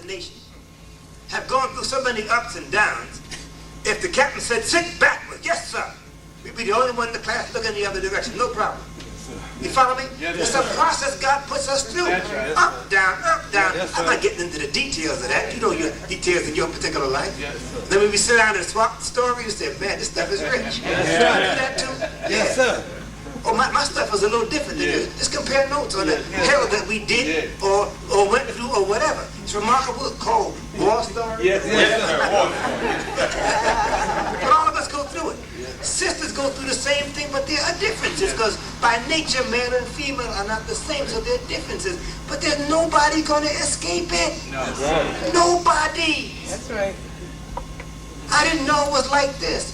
the nation have gone through so many ups and downs. If the captain said, sit backward, yes, sir, we'd be the only one in the class looking the other direction, no problem. You follow me? Yes, it's a process God puts us through. That's right. Up, down, up, down. Yes, I'm not getting into the details of that. You know your details in your particular life. Yes, then when we sit down and swap stories, you say, man, this stuff is rich. Yes, You sir. do that too? Yes, sir. Oh, my stuff was a little different than yours. Just compare notes on the hell that we did or went through or whatever. It's remarkable. It's called war stories. Yes, sir. But all of us go through it. Sisters go through the same thing, but there are differences because by nature, male and female are not the same, so there are differences. But there's nobody going to escape it. No. Right. Nobody. That's right. I didn't know it was like this.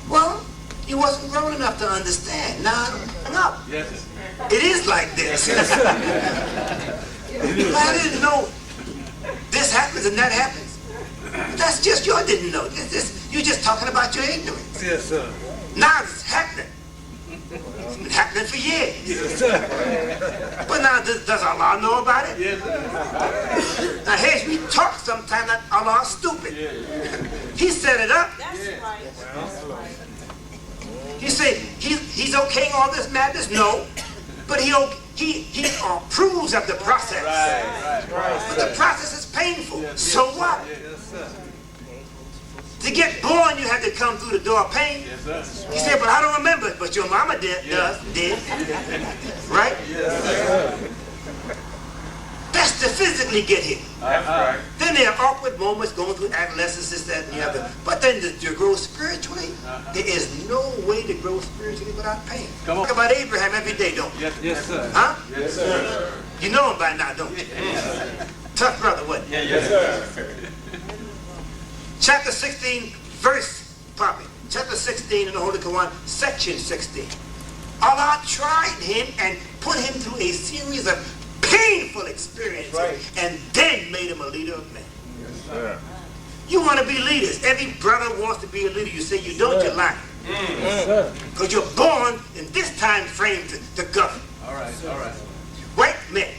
Well, you wasn't grown enough to understand. Now, no. Yes, sir. It is like this. I didn't know this happens and that happens. That's just you didn't know. You're just talking about your ignorance. Yes, sir. Now it's happening. It's been happening for years. Yes, sir. But now does Allah know about it? Yes, sir. Now here we talk sometimes that Allah's stupid. Yeah. He set it up. That's right. That's right. He said he's okaying all this madness? No. But he approves of the process. Right. But the process is painful. So what? Yes, sir. To get born, you had to come through the door of pain. Yes, sir. He said, but I don't remember it. But your mama did. Right? Yes, sir. That's to physically get here. That's right. Then there are awkward moments going through adolescence, this, that, and the other. But then to grow spiritually, there is no way to grow spiritually without pain. Come on. Talk about Abraham every day, don't you? Yes, sir. Huh? Yes, sir. You know him by now, don't you? Tough brother, wasn't he? Yes, sir. Chapter 16, Chapter 16 in the Holy Quran, section 16. Allah tried him and put him through a series of painful experiences and then made him a leader of men. Yes, sir. You want to be leaders. Every brother wants to be a leader. You say you don't, you're lying. Because you're born in this time frame to govern. All right. White men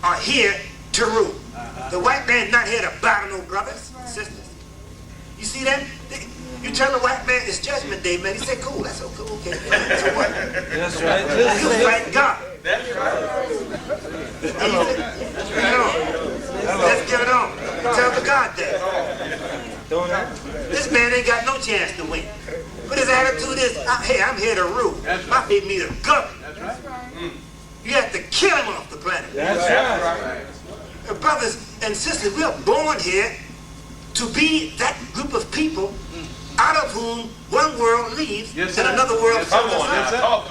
are here to rule. The white man not here to bow no brothers and sisters. You see that? You tell the white man it's judgment day, man. He said, cool, that's okay. So what? That's right. You fight God. That's right. Let's get it on. Tell the God that. This man ain't got no chance to win. But his attitude is, hey, I'm here to rule. My people need to govern. That's right. You have to kill him off the planet. That's right. Brothers and sisters, we are born here to be that group of people out of whom one world leaves and another world comes on.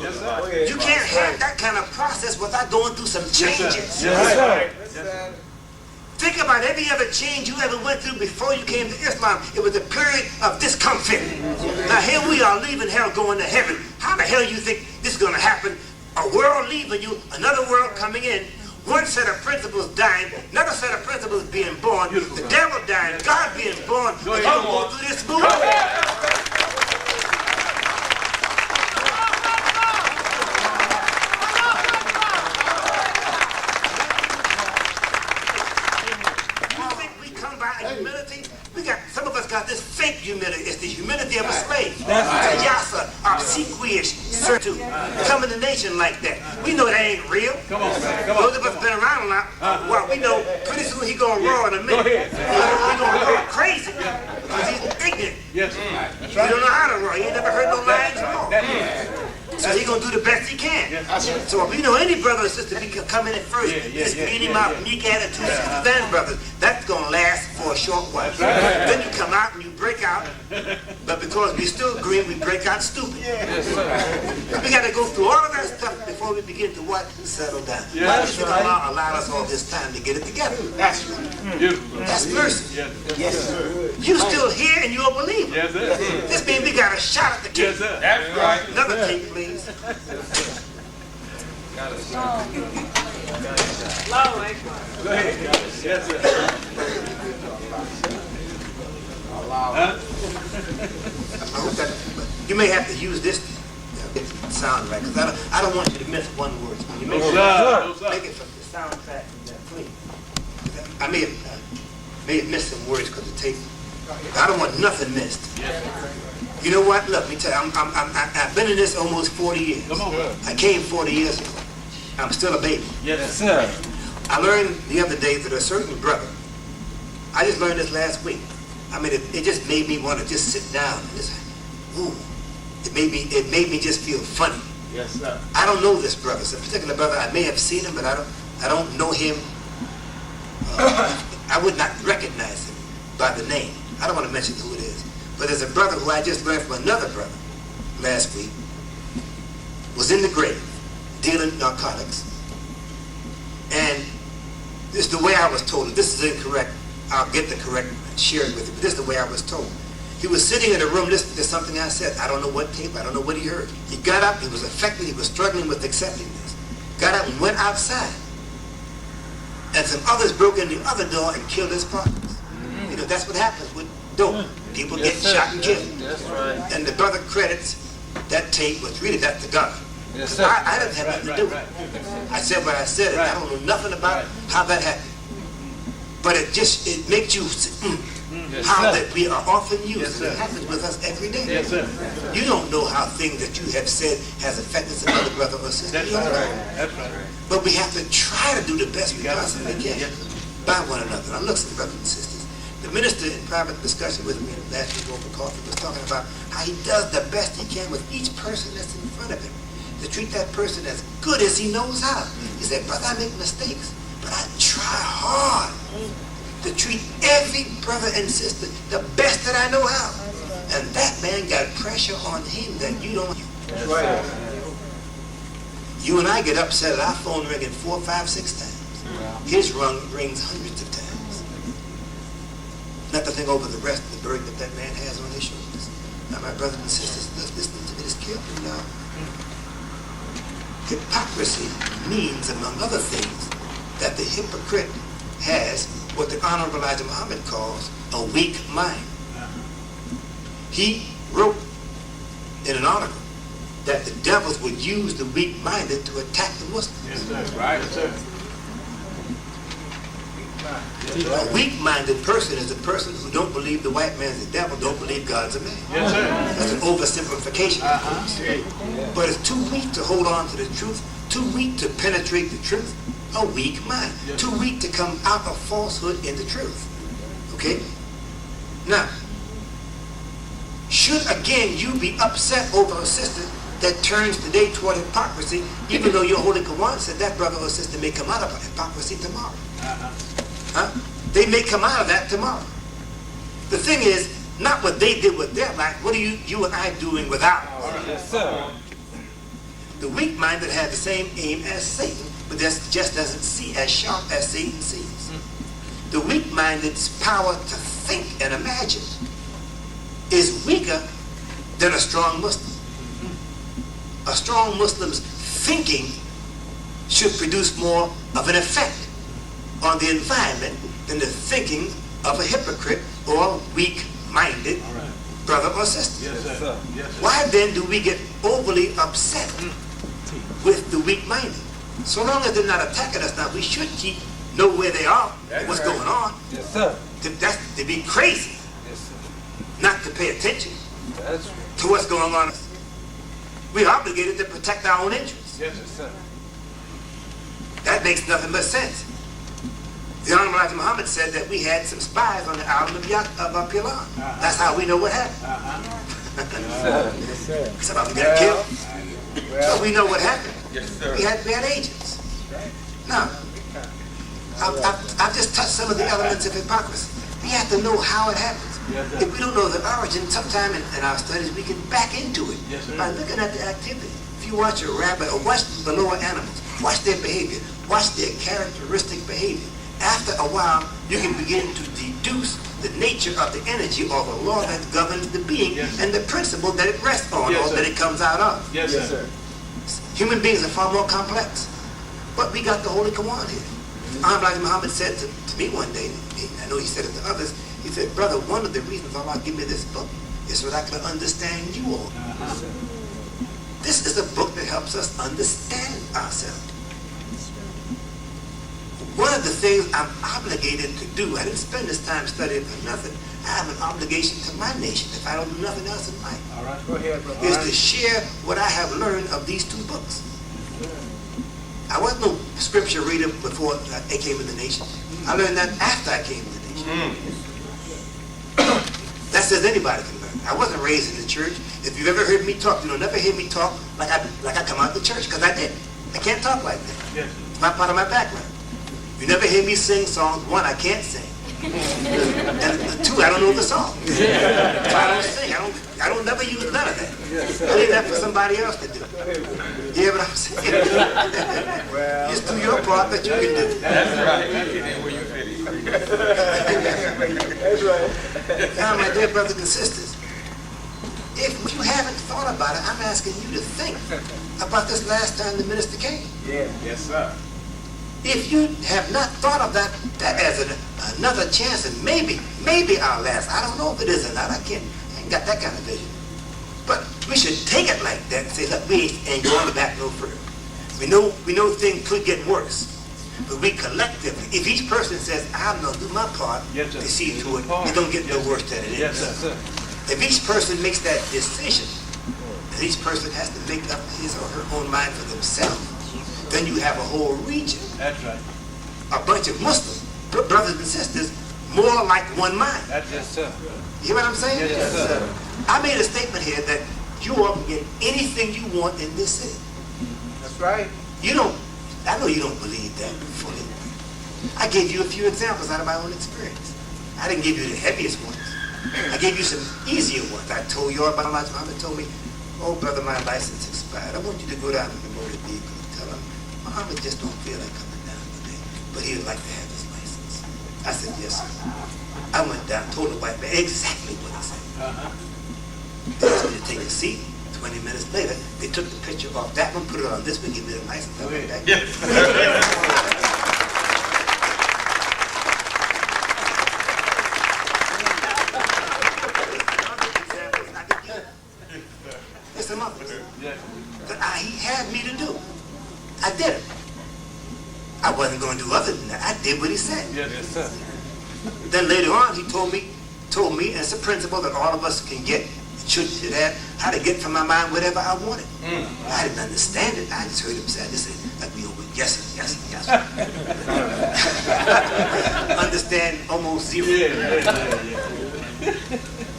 Yes, sir. You can't have that kind of process without going through some changes. Yes, sir. Think about every other change you ever went through before you came to Islam. It was a period of discomfort. Now here we are leaving hell going to heaven. How the hell you think this is going to happen? A world leaving you, another world coming in. One set of principles dying, another set of principles being born, the devil dying, God being born, and you go through this movement. You think we come by humility? Some of us got this fake humility. It's the humility of a slave. That's a yasa, obsequious certitude. Come in the nation like that. We know that ain't real. Come on. Those of us been around a lot. Well, we know pretty soon he gonna roar in a minute. He gonna roar crazy because he's ignorant. Yes. He don't know how to roar. He ain't never heard no lions roar. So he gonna do the best he can. So if we know any brother or sister, we can come in at first. Just beat him out, unique attitude, stand brothers. That's gonna last for a short while. Then you come out and you break out. But because we still green, we break out stupid. We got to go through all of that stuff before we begin to what? Settle down. Why should Allah allow us all this time to get it together? That's right. That's mercy. Yes, sir. You still here and you're a believer. Yes, sir. This means we got a shot at the cake. Yes, sir. That's right. Another cake, please. Go ahead. Yes, sir. You may have to use this to get the sound right, because I don't want you to miss one word. You make No, sir. Make it from the soundtrack, please. I may have may have missed some words because the tape. I don't want nothing missed. You know what? Look, let me tell you, I've been in this almost 40 years. I came 40 years ago. I'm still a baby. Yes, sir. I learned the other day that a certain brother, I just learned this last week. I mean, it just made me want to just sit down and just, ooh. It made me just feel funny. Yes, sir. I don't know this brother. It's a particular brother. I may have seen him, but I don't know him. I would not recognize him by the name. I don't want to mention who it is. But there's a brother who I just learned from another brother last week, was in the grave, dealing narcotics. And this is the way I was told. If this is incorrect, I'll get the correct and share it with you. But this is the way I was told. He was sitting in a room listening to something I said. I don't know what tape. I don't know what he heard. He got up. He was affected. He was struggling with accepting this. Got up and went outside. And some others broke in the other door and killed his partners. You know, that's what happens with dope. People get shot and killed. That's right. And the brother credits that tape was really that to God. Yes, sir. I didn't have nothing to do with it. I said what I said, and I don't know nothing about how that happened. But it makes you how that we are often used. And it happens with us every day. Yes, sir. You don't know how things that you have said has affected some other brother or sister. That's You don't know. right. That's right. But we have to try to do the best we possibly can Yes, by one another. Now look, brothers and sisters. The minister in private discussion with me last week over coffee was talking about how he does the best he can with each person that's in front of him to treat that person as good as he knows how. He said, brother, I make mistakes, but I try hard to treat every brother and sister the best that I know how. And that man got pressure on him that you don't. That's right. You and I get upset at our phone ringing 4, 5, 6 times. His rings hundreds of times. Not to think over the rest of the burden that man has on his shoulders. Now, my brothers and sisters, listening to me this carefully now. Hypocrisy means, among other things, that the hypocrite has what the Honorable Elijah Muhammad calls a weak mind. He wrote in an article that the devils would use the weak-minded to attack the Muslims. Yes, sir. Right, sir. A weak-minded person is a person who don't believe the white man's the devil, don't believe God's a man. Yes, sir. That's an oversimplification, of course. But it's too weak to hold on to the truth, too weak to penetrate the truth, a weak mind. Yes. Too weak to come out of falsehood into truth. Okay? Now, should again you be upset over a sister that turns today toward hypocrisy, even though your Holy Quran said that brother or sister may come out of hypocrisy tomorrow? Huh? They may come out of that tomorrow. The thing is, not what they did with their life, what are you and I doing with ours? Yes, sir. The weak-minded have the same aim as Satan, but just doesn't see as sharp as Satan sees. The weak-minded's power to think and imagine is weaker than a strong Muslim. A strong Muslim's thinking should produce more of an effect on the environment than the thinking of a hypocrite or weak-minded brother or sister. Yes, sir. Yes, sir. Why then do we get overly upset with the weak-minded? So long as they're not attacking us now, we should know where they are and what's going on. Yes, sir. To be crazy, Yes, sir. not to pay attention That's to what's going on. We're obligated to protect our own interests. yes, sir. That makes nothing but sense. The Honorable Elijah Muhammad said that we had some spies on the island of Pilar. That's how we know what happened. Yes, sir. Some of them got killed. So we know what happened. Yes, sir. We had agents. Now, I've just touched some of the elements of hypocrisy. We have to know how it happens. Yes, sir. If we don't know the origin, sometime in our studies we can back into it Yes, sir. by looking at the activity. If you watch a rabbit or watch the lower animals, watch their behavior, watch their characteristic behavior. After a while, you can begin to deduce the nature of the energy or the law that governs the being Yes, sir. and the principle that it rests on Yes, or sir. that it comes out of. Yes, sir. Human beings are far more complex. But we got the Holy Quran here. Elijah Muhammad said to me one day, I know he said it to others, he said, brother, one of the reasons Allah gave me this book is so that I can understand you all. This is a book that helps us understand ourselves. One of of the things I'm obligated to do, I didn't spend this time studying for nothing. I have an obligation to my nation if I don't do nothing else in life. All right, go ahead, brother. Is to share what I have learned of these two books. I wasn't no scripture reader before I came in the nation. I learned that after I came in the nation. That says anybody can learn. I wasn't raised in the church. If you've ever heard me talk, you'll never hear me talk like I come out of the church, because I did. I can't talk like that. Yes. It's not part of my background. You never hear me sing songs. One, I can't sing. And two, I don't know the song. So I don't sing. I don't never use none of that. I leave that for somebody else to do. You hear what I'm saying? Just do your part that you can do. That's right. That's right. Now, my dear brothers and sisters, if you haven't thought about it, I'm asking you to think about this last time the minister came. Yeah. Yes, sir. If you have not thought of that as another chance, and maybe our last, I don't know if it is or not, I ain't got that kind of vision. But we should take it like that and say, look, we ain't going back no further. We know things could get worse. But we collectively, if each person says, I'm going to do my part, yes, to see to it, it don't get no worse than it is. Yes, sir. If each person makes that decision, that each person has to make up his or her own mind for themselves, then you have a whole region. That's right. A bunch of Muslims, brothers and sisters, more like one mind. That's yes, sir. You hear what I'm saying? Yes, sir. I made a statement here that you all can get anything you want in this city. That's right. I know you don't believe that fully. I gave you a few examples out of my own experience. I didn't give you the heaviest ones. I gave you some easier ones. I told you all about Elijah Muhammad told me, oh brother, my license expired. I want you to go down to the motor vehicle and tell him, Muhammad just don't feel like coming down today, but he would like to have his license. I said, yes, sir. I went down, told the white man exactly what he said. They asked me to take a seat. 20 minutes later, they took the picture off that one, put it on this one, give me the license. I went back. It's some others that he had me to do. I did it. I wasn't going to do other than that. I did what he said. Yes, sir. Then later on, he told me, and it's a principle that all of us can get, should have, how to get from my mind whatever I wanted. I didn't understand it. I just heard him say, this is like me over, yes, yes. Understand almost zero.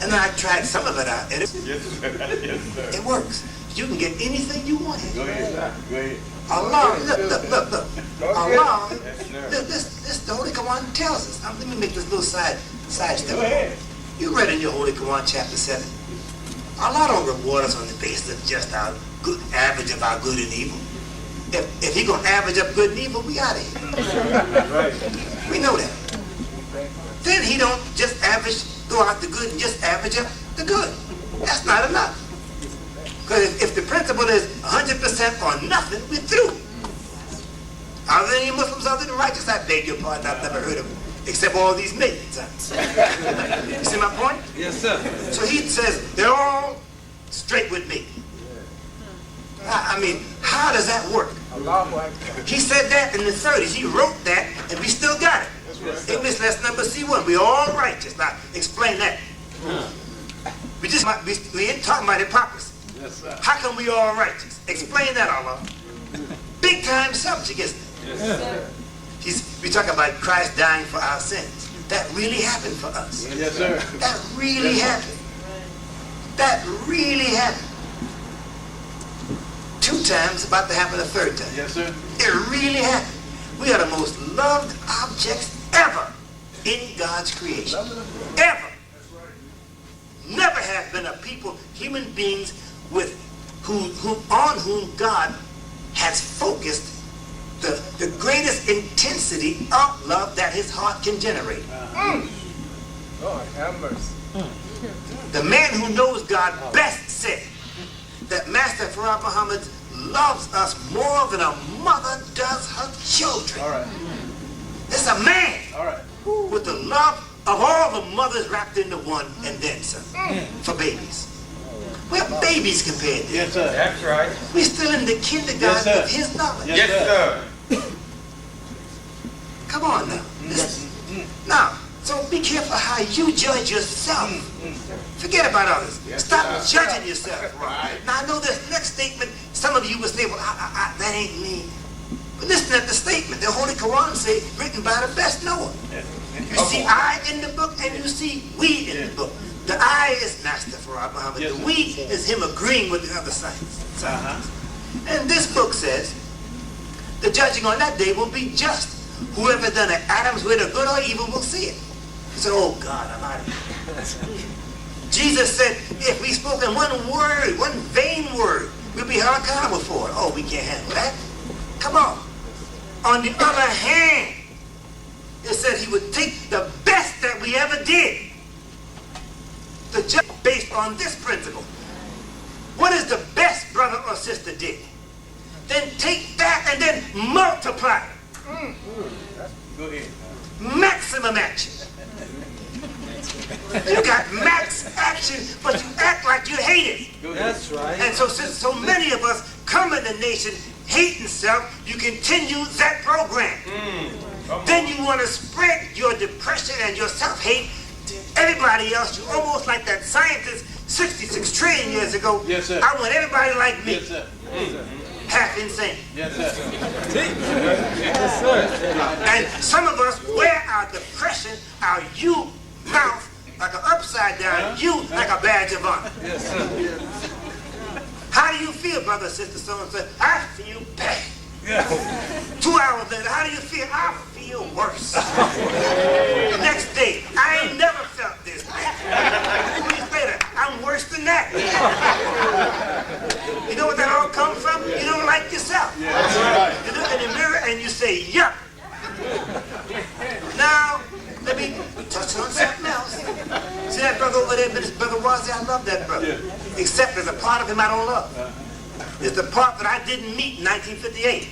And then I tried some of it out, and it works. You can get anything you want here. Go ahead. Allah, look. Allah, this the Holy Quran tells us. Let me make this little side step. You read in your Holy Quran chapter 7. Allah don't reward us on the basis of just our good average of our good and evil. If He gonna average up good and evil, we out of here. We know that. Then He don't just throw out the good and just average up the good. That's not enough. Because if the principle is 100% or nothing, we're through. Are there any Muslims out there that are righteous? I beg your pardon, I've never heard of them, except all these millions. You see my point? Yes, sir. So he says, they're all straight with me. I mean, how does that work? He said that in the 30s. He wrote that, and we still got it. English lesson number C1. We're all righteous. Now, explain that. We ain't talking about hypocrisy. Yes, sir. How come we all righteous? Explain that, Allah. Big time subject, isn't it? Yes, sir. We talk about Christ dying for our sins. That really happened for us. Yes, sir. That really happened. That really happened. 2 times, about to happen a 3rd time. Yes, sir. It really happened. We are the most loved objects ever in God's creation. Ever. Never have been a people, human beings, on whom God has focused the greatest intensity of love that His heart can generate. Lord, have mercy. The man who knows God best said that Master Farah Muhammad loves us more than a mother does her children. All right. It's a man All right. with the love of all the mothers wrapped into one and then some for babies. We're babies compared to Yes, sir. That's right. We're still in the kindergarten Yes, sir. of His knowledge. Yes, Yes, sir. Come Come on now. Now, so be careful how you judge yourself. Forget about others. Stop judging yourself. Now, I know this next statement, some of you will say, well, that ain't me. But listen at the statement. The Holy Quran say, written by the best knower. You see I in the book and you see we in the book. The I is Master Farad Muhammad. The we is him agreeing with the other science. And this book says, the judging on that day will be just. Whoever done an Adam's way to good or evil will see it. He said, oh God, I'm out of here. Jesus said, if we spoken one word, one vain word, we'll be held accountable for it. Oh, we can't handle that. Come on. On the other hand, it said he would take the best that we ever did. The judge based on this principle. What is the best brother or sister did? Then take that and then multiply. Go ahead. Maximum action. You got max action, but you act like you hate it. That's right. And so since so many of us come in the nation hating self, you continue that program. Then you want to spread your depression and your self-hate to everybody else. You're almost like that scientist 66 trillion years ago. Yes, sir. I want everybody like me. Yes, sir. Half insane. Yes, sir. Yes, sir. And some of us wear our depression, our you mouth, like an upside down you, like a badge of honor. Yes, sir. How do you feel, brother, sister, so-and-so? I feel bad. Yeah. 2 hours later, how do you feel? I feel worse. The next day, I ain't never felt this bad. 2 weeks later, I'm worse than that. You know what that all comes from? You don't like yourself. Yeah, that's right. You look in the mirror and you say, yuck. Now, let me touch on something else. See that brother over there, Brother Wazi? I love that brother. Yeah. Except there's a part of him I don't love. It's the part that I didn't meet in 1958.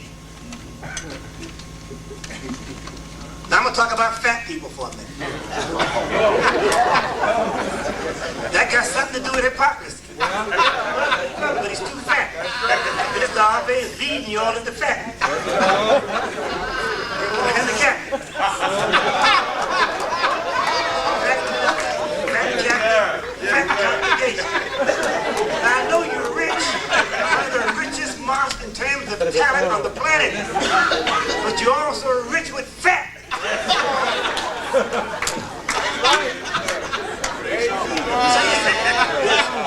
Now I'm going to talk about fat people for a minute. That got something to do with hypocrisy. But he's too fat. Mr. Harvey is leading you all into fat. Look at the cat. Fat congregation. Now I know you're rich. One of the richest mosques in terms of talent on the planet. But you're also rich with fat.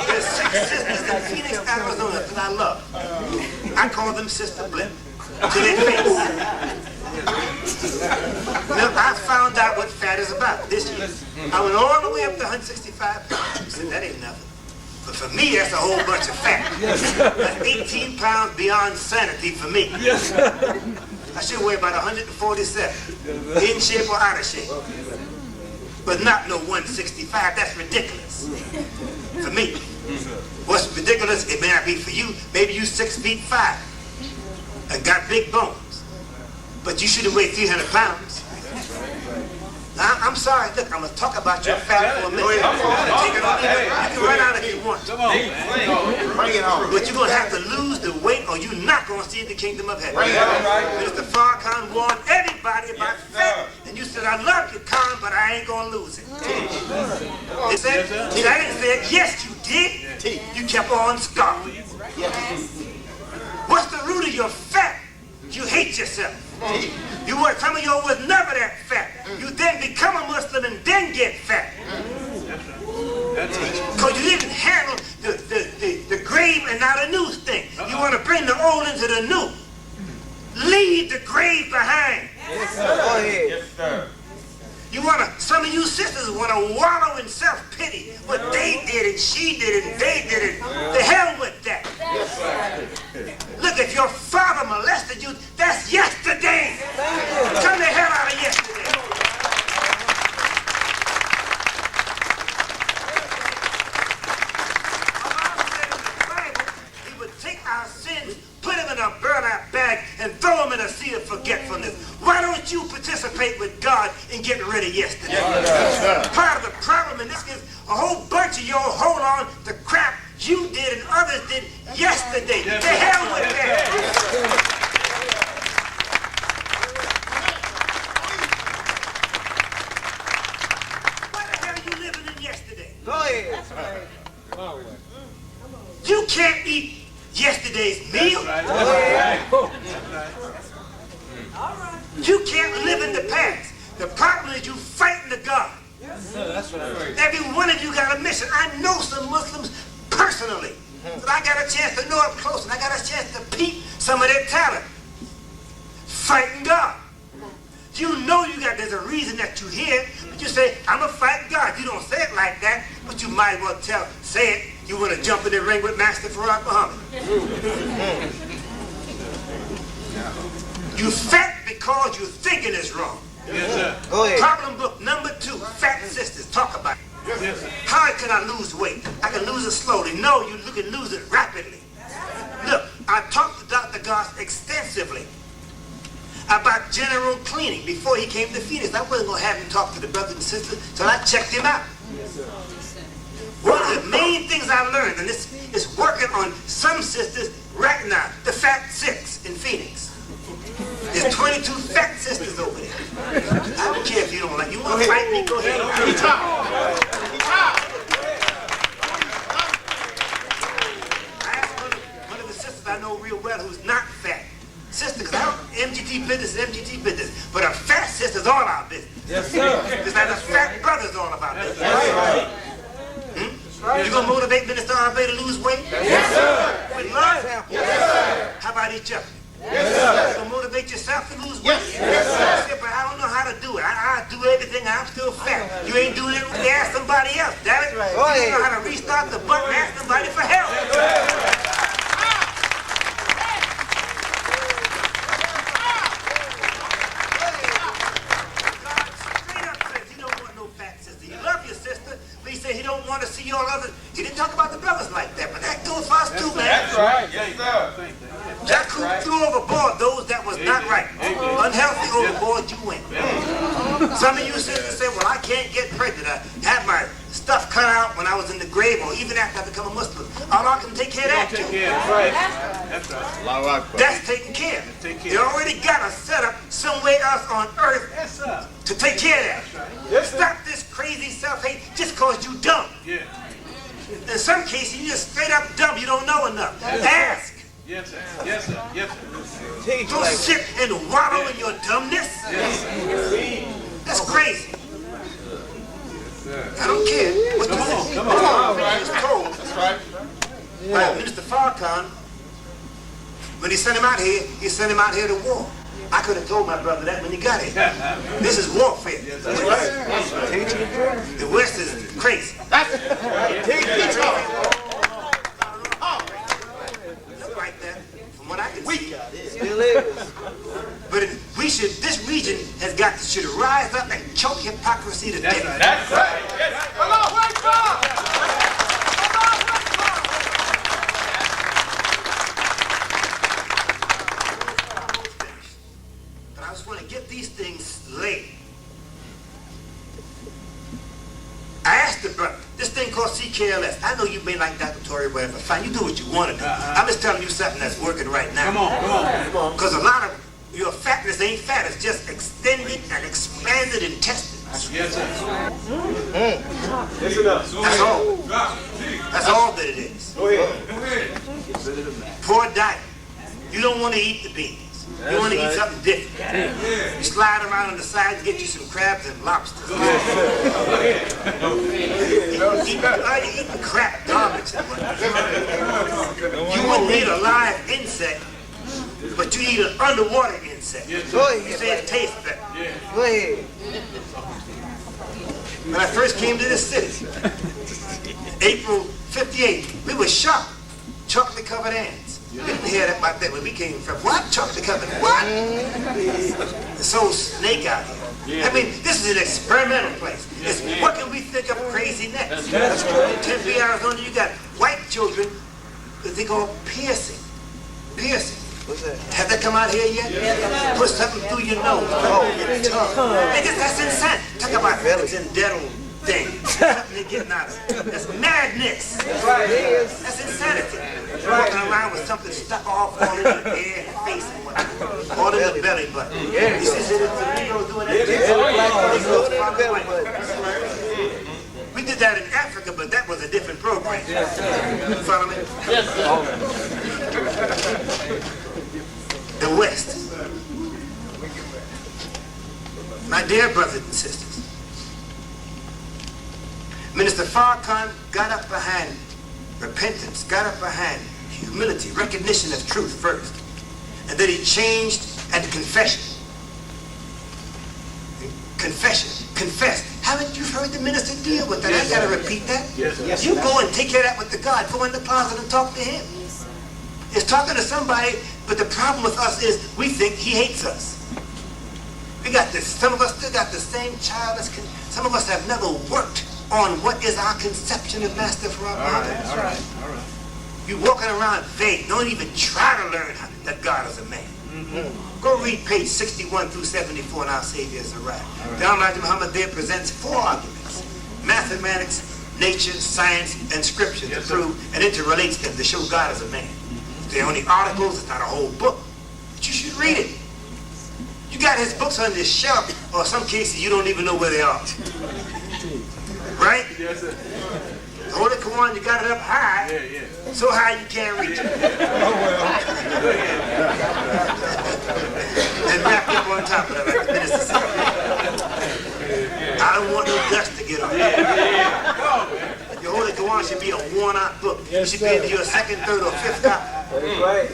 There's 6 sisters in Phoenix, Arizona that I love. I call them Sister Blimp. To their face. Now, I found out what fat is about this year. I went all the way up to 165 pounds. I said, that ain't nothing. But for me, that's a whole bunch of fat. That's 18 pounds beyond sanity for me. I should weigh about 147. In shape or out of shape. But not no 165. That's ridiculous. For me. What's ridiculous, it may not be for you. Maybe you 6'5" and got big bones. But you shouldn't weigh 300 pounds. Now, I'm sorry. Look, I'm going to talk about your fat for a minute. Take it on. You can run out if you want. Come on, man. Bring it on. But you're going to have to lose the weight or you're not going to see the kingdom of heaven. Mr. Farrakhan warned everybody about fat. And you said, I love you, Khan, but I ain't going to lose it. They said, I didn't say it. Yes, you did. You kept on scoffing. What's the root of your fat? You hate yourself. You were, some of you was never that fat. You then become a Muslim and then get fat. Because you didn't handle the grave and not a new thing. You want to bring the old into the new. Leave the grave behind. Yes, sir. Go ahead. Yes, sir. You want to, some of you sisters want to wallow in self-pity. What they did and she did and they did it. The hell with that. Yes, sir. Look, if your father molested you, that's yesterday. Turn the hell out of yesterday. He would take our sins, put them in a burlap bag, and throw them in a sea of forgetfulness. Why don't you participate with God in getting rid of yesterday? Yes, part of the problem in this is a whole bunch of y'all hold on to crap you did and others did yesterday. Yes, the hell with that. yesterday's meal. You can't live in the past. The problem is you fighting the God. Every one of you got a mission. I know some Muslims personally. But I got a chance to know up close, and I got a chance to peep some of their talent. Fighting God. You know there's a reason that you're here, but you say, I'm going to fight God. You don't say it like that, but you might well say it. You want to jump in the ring with Master Farad Muhammad. You fat because you're thinking it's wrong. Yes, sir. Go ahead. Problem book number 2, fat sisters, talk about it. Yes, sir. How can I lose weight? I can lose it slowly. No, you can lose it rapidly. Look, I talked to Dr. Goss extensively about general cleaning before he came to Phoenix. I wasn't going to have him talk to the brothers and sisters, so I checked him out. One of the main things I learned, and this is working on some sisters right now, the Fat Six in Phoenix. There's 22 fat sisters over there. I don't care if you don't like. You want to fight me? Go ahead. I asked one of the sisters I know real well who's not fat. Sister, because MGT business is MGT business, but a fat sister's all our business. Yes, sir. Just like a fat brother's all about business. You gonna motivate Minister Jabril to lose weight? Yes, sir. With love? Yes, sir. How about each other? Yes, sir. You gonna motivate yourself to lose weight? Yes, sir. Yeah, but I don't know how to do it. I do everything. I'm still fat. You ain't doing it. Ask somebody else. Damn it. You don't know how to restart the button. Ask somebody for help. Straight up says he don't want no fat sister. You love your sister, but he said he don't want to see your others. He didn't talk about the brothers like that, but that goes for us too, man. That's right. Yes, sir. Jakku threw overboard those that was not right. Unhealthy overboard you went. Some of you sisters say, well, I can't get pregnant. I had my stuff cut out when I was in the grave or even after I become a Muslim. Allah can take care of that too. That's right. That's right. That's taken care of. They already got us set up somewhere else on earth Yes, sir. to take care of that. Stop this crazy self-hate just because you dumb. Yeah. In some cases, you just straight up dumb. You don't know enough. Ask. Yes, sir. Yes, sir. Yes, sir. Don't sit and wallow in your dumbness. That's crazy. I don't care. What you want? Come on. It's cold. That's right. Like Minister Farrakhan, when he sent him out here, he sent him out here to war. I could have told my brother that when he got here. This is warfare. That's right. The West is crazy. Look like that, from what I can see. Still is. But this region should rise up and choke hypocrisy to death. That's right. Yes. Come on, wake up! But I just want to get these things laid. I asked the brother, this thing called CKLS, I know you may like Dr. Tory, whatever, fine, you do what you want to do. I'm just telling you something that's working right now. Come on. Because a lot of your fatness ain't fat, it's just extended and expanded intestines. Yes, sir. That's all. That's all that it is. Go ahead. Poor diet. You don't want to eat the beans. You want to eat something different. You slide around on the side and get you some crabs and lobsters. You eat the crap garbage. You wouldn't eat a live insect, but you eat an underwater insect. You Go ahead. say it tastes better. Go ahead. When I first came to this city, April '58, we were shocked. Chocolate covered ants. We didn't hear that about that when we came from. What? Chocolate covered? What? It's so snake out here. I mean, this is an experimental place. It's, what can we think of crazy next? Tempe, Arizona, you got white children that they call piercing. Piercing. What's that? Have that come out here yet? Yes. Put something through your nose, your tongue. That's insane. Talk about incidental thing. Something they're getting out of. That's madness. That's right, it is. That's insanity. Walking around with something stuck off all in your hair and face and whatnot. All in the belly button. Yeah. You see the Negroes doing that? We did that in Africa, but that was a different program. You follow me? Yes, sir. The West. My dear brothers and sisters, Minister Farrakhan got up behind repentance, got up behind humility, recognition of truth first, and then he changed and confession. Confession, confess. Haven't you heard the minister deal with that? I gotta repeat that. Yes. You go and take care of that with the God. Go in the closet and talk to him. It's talking to somebody, but the problem with us is we think he hates us. We got this. Some of us still got the same childish. Some of us have never worked on what is our conception of Master Muhammad. All right. You walking around vague. Don't even try to learn that God is a man. Go read page 61 through 74 and our Savior is arrived. Elijah Muhammad there presents 4 arguments: mathematics, nature, science, and scripture to prove and interrelates them to show God as a man. They're only articles, it's not a whole book. But you should read it. You got his books on this shelf, or in some cases you don't even know where they are. Right? Yes, sir. The Holy Quran, you got it up high, so high you can't reach it. And wrapped up on top of that, like the minister said. I don't want no dust to get on it. Your Holy Quran should be a worn-out book. You should be into your 2nd, 3rd, or 5th copy. That's right.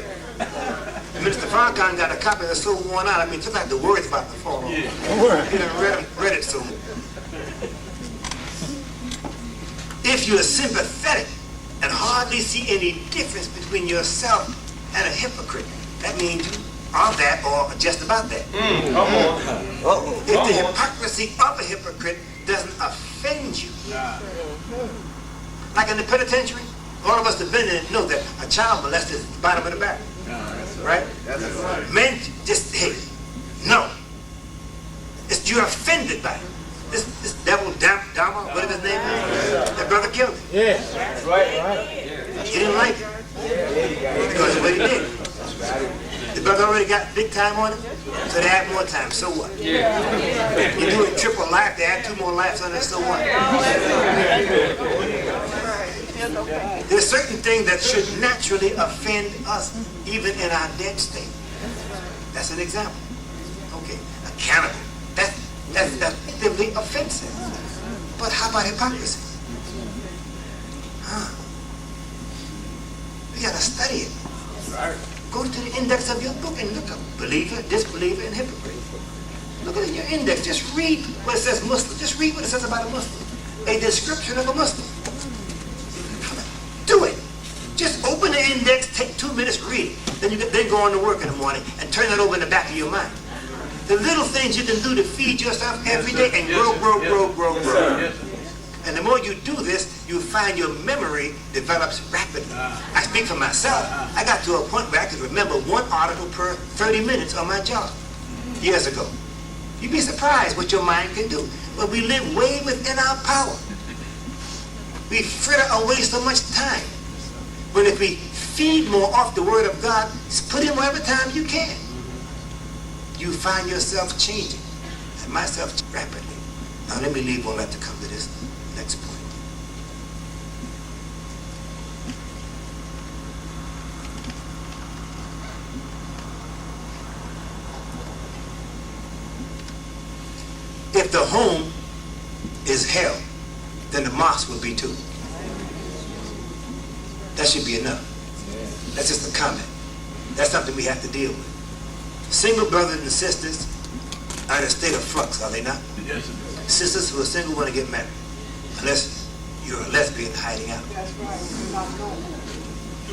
And Minister Farrakhan got a copy that's so worn out, I mean, it took like the words about to fall off. He done read it so much. If you are sympathetic and hardly see any difference between yourself and a hypocrite, that means you are that or just about that. If the hypocrisy of a hypocrite doesn't offend you, like in the penitentiary, all of us have been in it know that a child molester is the bottom of the barrel. Right? Men just, hey, no. You're offended by it. This devil, Dama, whatever his name is, that brother killed him. That's right. He didn't like it. Because of what he did. The brother already got big time on him, so they add more time. So what? You do a triple life, they add 2 more lives on it, so what? There's certain things that should naturally offend us, even in our dead state. That's an example. Okay, a cannibal. That's definitely offensive. But how about hypocrisy? You gotta study it. Go to the index of your book and look up believer, disbeliever, and hypocrite. Look at your index. Just read what it says Muslim. Just read what it says about a Muslim. A description of a Muslim. Do it. Just open the index, take 2 minutes, read it. Then go on to work in the morning and turn that over in the back of your mind. The little things you can do to feed yourself every day and grow. And the more you do this, you find your memory develops rapidly. I speak for myself. I got to a point where I could remember 1 article per 30 minutes on my job years ago. You'd be surprised what your mind can do. But we live way within our power. We fritter away so much time. But if we feed more off the Word of God, put in whatever time you can, you find yourself changing, and myself rapidly. Now let me leave all that to come to this next point. If the home is hell, then the mosque will be too. That should be enough. That's just a comment. That's something we have to deal with. Single brothers and sisters are in a state of flux, are they not? Yes, sir. Sisters who are single want to get married, unless you're a lesbian hiding out.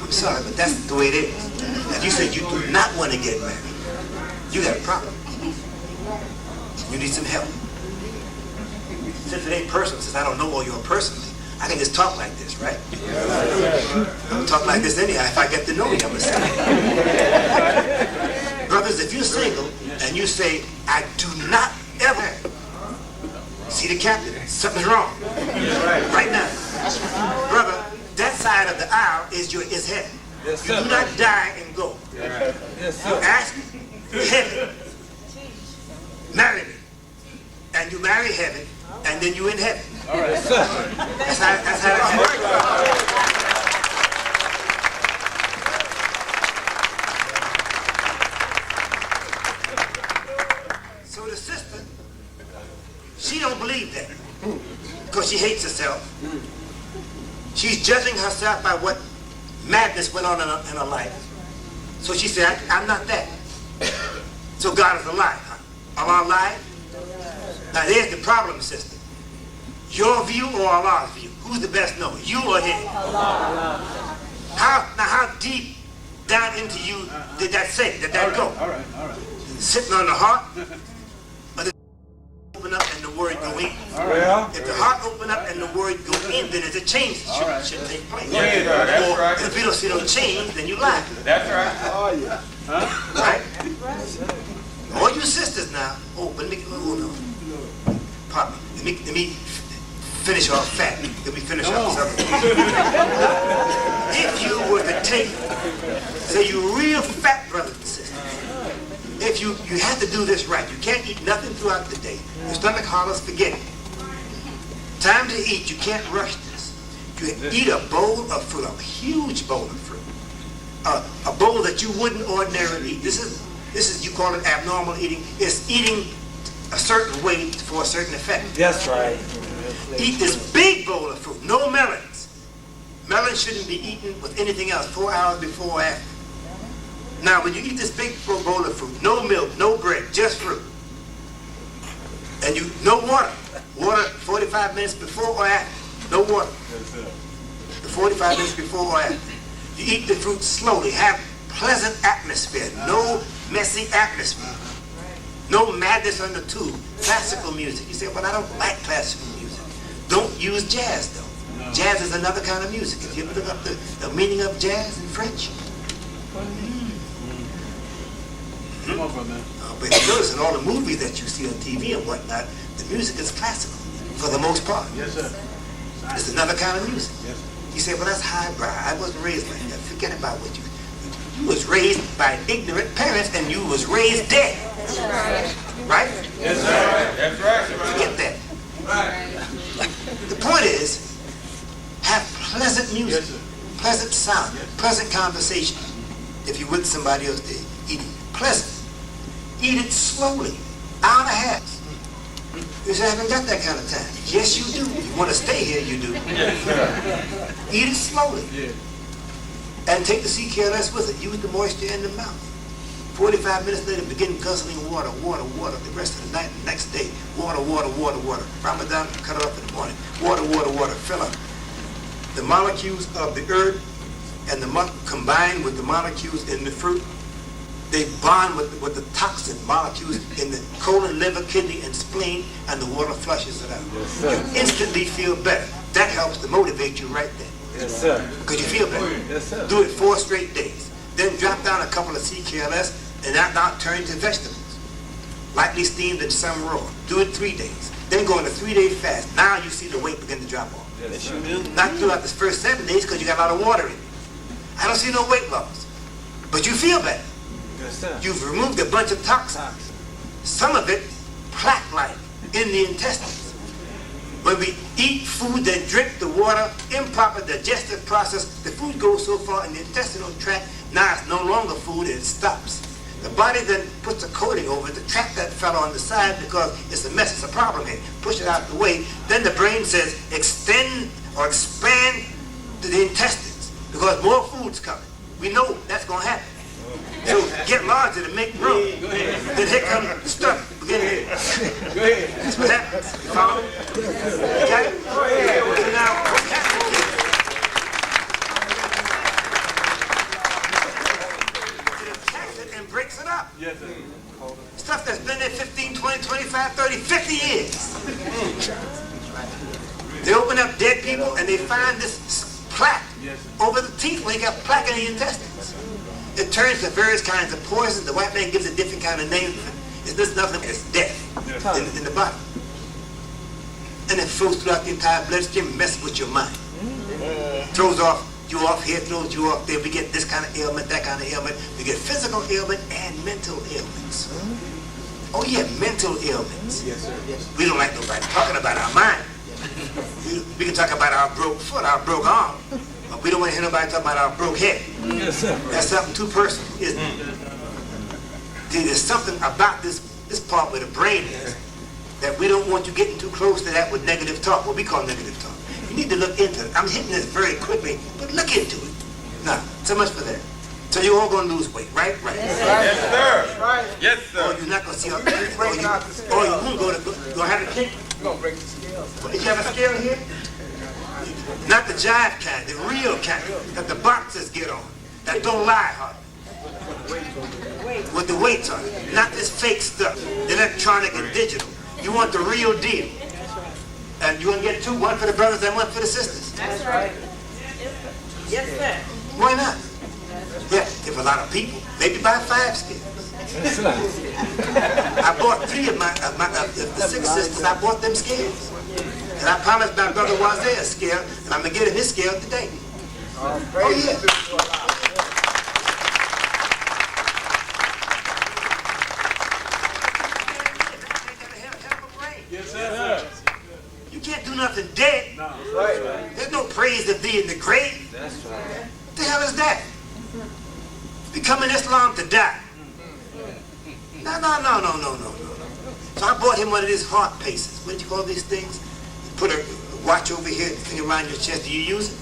I'm sorry, but that's the way it is. If you said you do not want to get married, you got a problem. You need some help. Since it ain't personal, since I don't know all you personally, I can just talk like this, right? I'm going to talk like this anyhow. If I get to know you, I'm going to say. Brothers, if you're single and you say, I do not ever see the captain, something's wrong. Right now. Brother, that side of the aisle is heaven. You do not die and go. You ask heaven, marry me. And you marry heaven, and then you in heaven. That's how it happens. believe that because she hates herself. She's judging herself by what madness went on in her life. So she said, I'm not that. So God is alive. Allah alive? Now there's the problem, sister. Your view or Allah's view? Who's the best knower? You or him? Allah. How deep down into you did that sink? Did that go? All right. Sitting on the heart? Or the open up and the word go in? Well, If the heart open up and the word go in, then there's a change that should take place. That's Or right. if you don't see no change, then you lie. That's right. Oh, yeah. Right? All you sisters now, let me finish off fat. Let me finish off something. If you were to take, say you real fat brothers and sisters, if you have to do this right, you can't eat nothing throughout the day. Your stomach hollers, forget it. Time to eat, you can't rush this. You eat a bowl of fruit, a huge bowl of fruit. A bowl that you wouldn't ordinarily eat. This is you call it abnormal eating. It's eating a certain way for a certain effect. That's right. Eat this big bowl of fruit, no melons. Melons shouldn't be eaten with anything else 4 hours before or after. Now, when you eat this big bowl of fruit, no milk, no bread, just fruit. And no water. Water 45 minutes before or after. No water. 45 minutes before or after. You eat the fruit slowly. Have pleasant atmosphere. No messy atmosphere. No madness on the tube. Classical music. You say, well, I don't like classical music. Don't use jazz, though. No. Jazz is another kind of music. If you look up the meaning of jazz in French. Come on, brother. But you notice in all the movies that you see on TV and whatnot, the music is classical for the most part. Yes, sir. It's another kind of music. Yes, sir. You say, well, that's highbrow. I wasn't raised like that. Forget about what you was raised by ignorant parents and you was raised dead. Right? Yes, sir. That's right. Forget that. Right. The point is, have pleasant music, Yes, sir. pleasant sound, pleasant conversation. If you're with somebody else, they eating pleasant. Eat it slowly, hour and a half. You say, I haven't got that kind of time. Yes, you do. You want to stay here, you do. Yes, sir. Eat it slowly. Yeah. And take the CKLS with it. Use the moisture in the mouth. 45 minutes later, begin guzzling water. The rest of the night, the next day, water. Ramadan, cut it off in the morning. Water. Fill up. The molecules of the herb and combine with the molecules in the fruit. They bond with the toxin molecules in the colon, liver, kidney, and spleen, and the water flushes it out. Yes, You instantly feel better. That helps to motivate you right there. Yes, sir. Because you feel better. Yes, sir. Do it 4 straight days. Then drop down a couple of CKLS and now turn to vegetables. Lightly steamed and some raw. Do it 3 days. Then go on a 3-day fast. Now you see the weight begin to drop off. Yes, you do. Not throughout the first 7 days because you got a lot of water in you. I don't see no weight loss. But you feel better. Yes, sir. You've removed a bunch of toxins. Some of it plaque-like in the intestines. When we eat food that drink the water, improper digestive process, the food goes so far in the intestinal tract, now it's no longer food and it stops. The body then puts a coating over it to trap that fellow on the side because it's a mess, it's a problem here. Push it out the way. Then the brain says extend or expand to the intestines because more food's coming. We know that's going to happen. So get larger to make room. Go ahead. Then here comes the stuff. Begin here. Go ahead. That's what happens. You follow me? Okay? So now, what happens is it attacks it and breaks it up. Yes, sir. Stuff that's been there 15, 20, 25, 30, 50 years. They open up dead people and they find this plaque over the teeth when you got plaque in the intestines. It turns to various kinds of poison. The white man gives a different kind of name. It's just nothing. It's death in the body. And it flows throughout the entire bloodstream, messes with your mind. Throws you off here, throws you off there. We get this kind of ailment, that kind of ailment. We get physical ailment and mental ailments. Oh yeah, mental ailments. Yes, sir. We don't like nobody talking about our mind. We can talk about our broke foot, our broke arm. But we don't want to hear nobody talk about our broke head. Yes, sir. That's something too personal, isn't it? There's something about this part where the brain is that we don't want you getting too close to that with negative talk, what we call negative talk. You need to look into it. I'm hitting this very quickly, but look into it. Now, so much for that. So you're all going to lose weight, right? Right. Yes, sir. Right. Yes, Or sir. you're not going to see or breaking out the scale. you won't go to, you're going to have a kick. We're going to break the scales. Did you have a scale here? Not the jive kind, the real kind that the boxers get on, that don't lie hard. With the weights on it, not this fake stuff, electronic and digital. You want the real deal. And you want to get two, one for the brothers and one for the sisters. That's right. Yes, sir. Why not? Yeah, if a lot of people, maybe buy 5 scales. I bought 3 of the 6 sisters, I bought them scales. And I promised my brother Wazir a scale, and I'm going to get him his scale today. Oh, yeah. Yes, sir. You can't do nothing dead. Right. There's no praise of thee in the grave. That's right. What the hell is that? Becoming Islam to die. No. So I bought him one of these heart paces. What do you call these things? Put a watch over here, thing around your chest. Do you use it?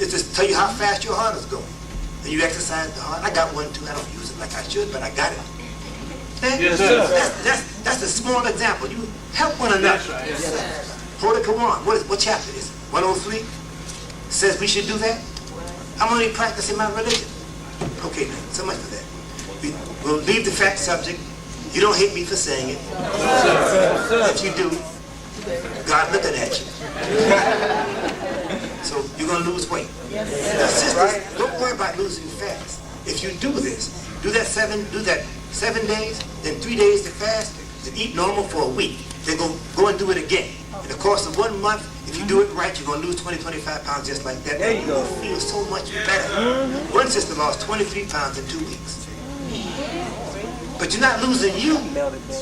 It's just to tell you how fast your heart is going. And you exercise the heart. I got one too. I don't use it like I should, but I got it. Yes, sir. That's a small example. You help one another. That's right. Yes, sir. Holy Quran. What chapter is it? 103? Says we should do that? I'm only practicing my religion. Okay, now, so much for that. We'll leave the fact subject. You don't hate me for saying it. If you do, God looking at you. So you're going to lose weight. Now, sisters, don't worry about losing fast. If you do this, do that 7 days, then 3 days to fast, then eat normal for a week. Then go and do it again. In the course of 1 month, if you do it right, you're going to lose 20, 25 pounds just like that. There you go. Feel so much better. One sister lost 23 pounds in 2 weeks. But you're not losing you,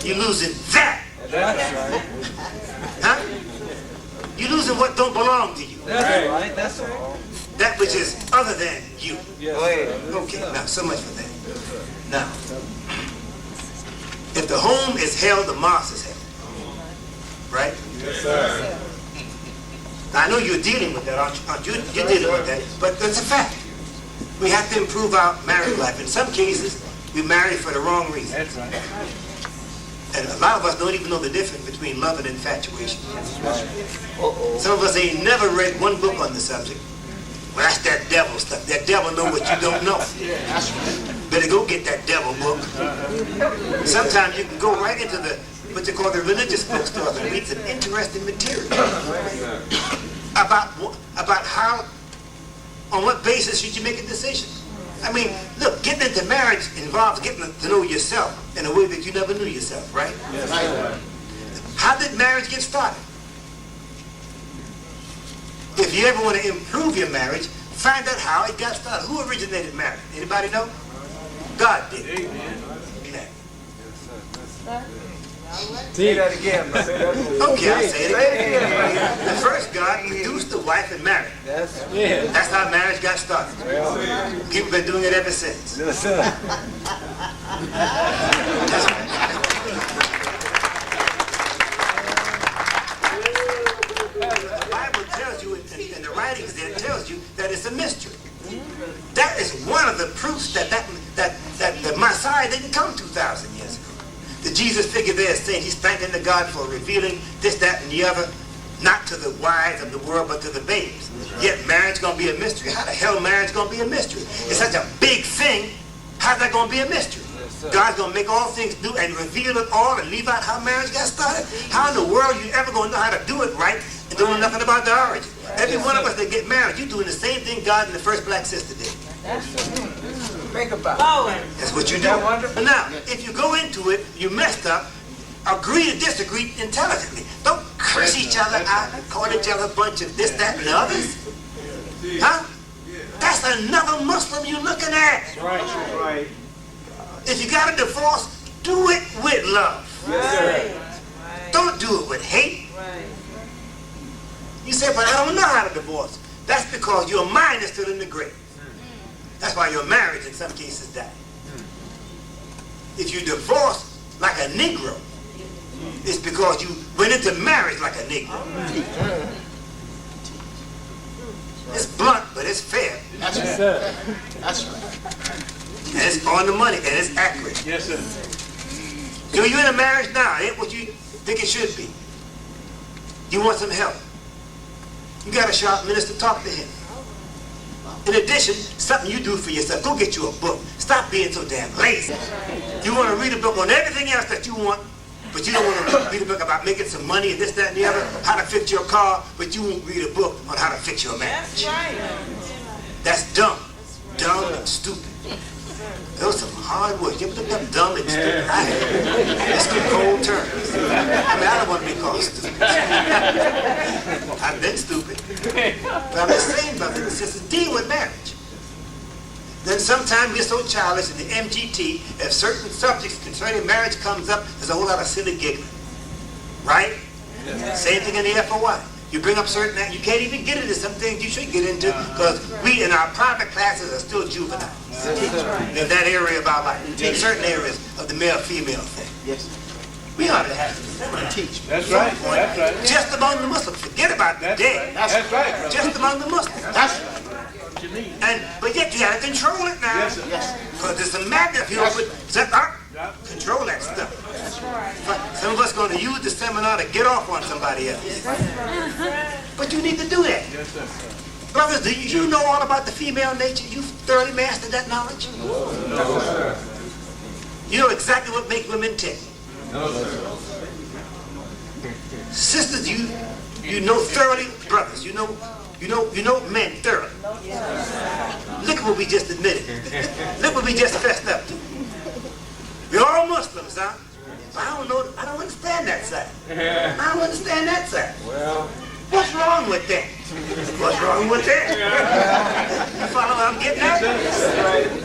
you're losing that. That's right. Huh? You're losing what don't belong to you. That's right. That's all. That which is other than you. Go ahead. Okay, now so much for that. Now, if the home is hell, the mosque is hell. Right? Yes, sir. Now, I know you're dealing with that, aren't you? You're dealing with that, but it's a fact. We have to improve our marriage life. In some cases, we marry for the wrong reason. That's right. And a lot of us don't even know the difference between love and infatuation. Some of us ain't never read one book on the subject. Well, that's that devil stuff. That devil know what you don't know. Better go get that devil book. Sometimes you can go right into what they call the religious bookstores and read some interesting material about how, on what basis should you make a decision. I mean, look, getting into marriage involves getting to know yourself in a way that you never knew yourself, right? Yes, How did marriage get started? If you ever want to improve your marriage, find out how it got started. Who originated marriage? Anybody know? God did. Amen. Say that again. Say that again. Okay, I'll say it Say it again. again. The first God produced the wife and married. That's how marriage got started. People have been doing it ever since. Yes, sir. That's right. The Bible tells you, in the writings there, it tells you that it's a mystery. That is one of the proofs that the Messiah didn't come 2,000 years ago. The Jesus figure there is saying he's thanking the God for revealing this, that, and the other, not to the wise of the world, but to the babes. Yet marriage going to be a mystery. How the hell marriage going to be a mystery? It's such a big thing. How's that going to be a mystery? God's going to make all things new and reveal it all and leave out how marriage got started? How in the world you ever going to know how to do it right and don't know nothing about the origin? Every one of us that get married, you're doing the same thing God and the first black sister did. Think about it. That's what you do. Isn't that wonderful? Now, if you go into it, you messed up, agree to disagree intelligently. Don't curse each other out and call each other a bunch of this, that, and the others. Huh? That's another Muslim you're looking at. Right. If you got a divorce, do it with love. Don't do it with hate. You say, but I don't know how to divorce. That's because your mind is still in the grave. That's why your marriage in some cases died. If you divorce like a Negro, It's because you went into marriage like a nigga. It's blunt, but it's fair. That's right. That's right. And it's on the money, and it's accurate. Yes, sir. So you're in a marriage now, it ain't what you think it should be. You want some help. You got a sharp minister, talk to him. In addition, something you do for yourself, go get you a book. Stop being so damn lazy. You want to read a book on everything else that you want, but you don't want to read a book about making some money and this, that, and the other, how to fix your car, but you won't read a book on how to fix your marriage. That's right. That's dumb. Dumb and stupid. Those are some hard words. You ever looked up dumb and stupid? I have. That's some cold terms. I mean, I don't want to be called stupid. I've been stupid. But I'm just saying, brothers and sisters, deal with marriage. Then sometimes we're so childish in the MGT, if certain subjects concerning marriage comes up, there's a whole lot of silly giggling. Right? Same thing in the FOI. You bring up certain, you can't even get into some things you should get into because we in our private classes are still juvenile. In that area of our life. In certain areas of the male-female thing. Yes. We ought to have some teach. That's right. That's right. Just among the Muslims. Forget about the dead. That's right, brother. Just among the Muslims. That's right. But yet you gotta control it now. Yes, sir. Because there's a magnet if you don't control that stuff. Some of us going to use the seminar to get off on somebody else. But you need to do that. Yes, sir. Brothers, do you know all about the female nature? You thoroughly mastered that knowledge? No, sir. You know exactly what makes women tick. No, sir. Sisters, you know thoroughly, brothers, you know men thoroughly. Look at what we just admitted. Look what we just fessed up to. We're all Muslims, huh? I don't understand that side. I don't understand that side. Well, what's wrong with that? What's wrong with that? You follow what I'm getting at?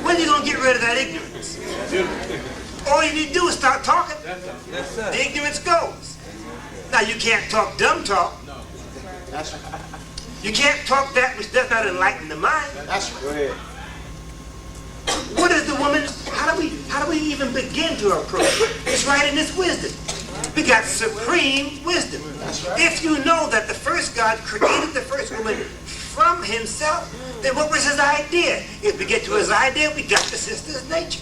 When are you going to get rid of that ignorance? All you need to do is start talking. The ignorance goes. Now you can't talk dumb talk. that's right. You can't talk that which does not enlighten the mind. That's right. Go ahead. What is the woman? How do we even begin to approach it? It's right in this wisdom. We got supreme wisdom. If you know that the first God created the first woman from himself, then what was his idea? If we get to his idea, we got the sister's nature.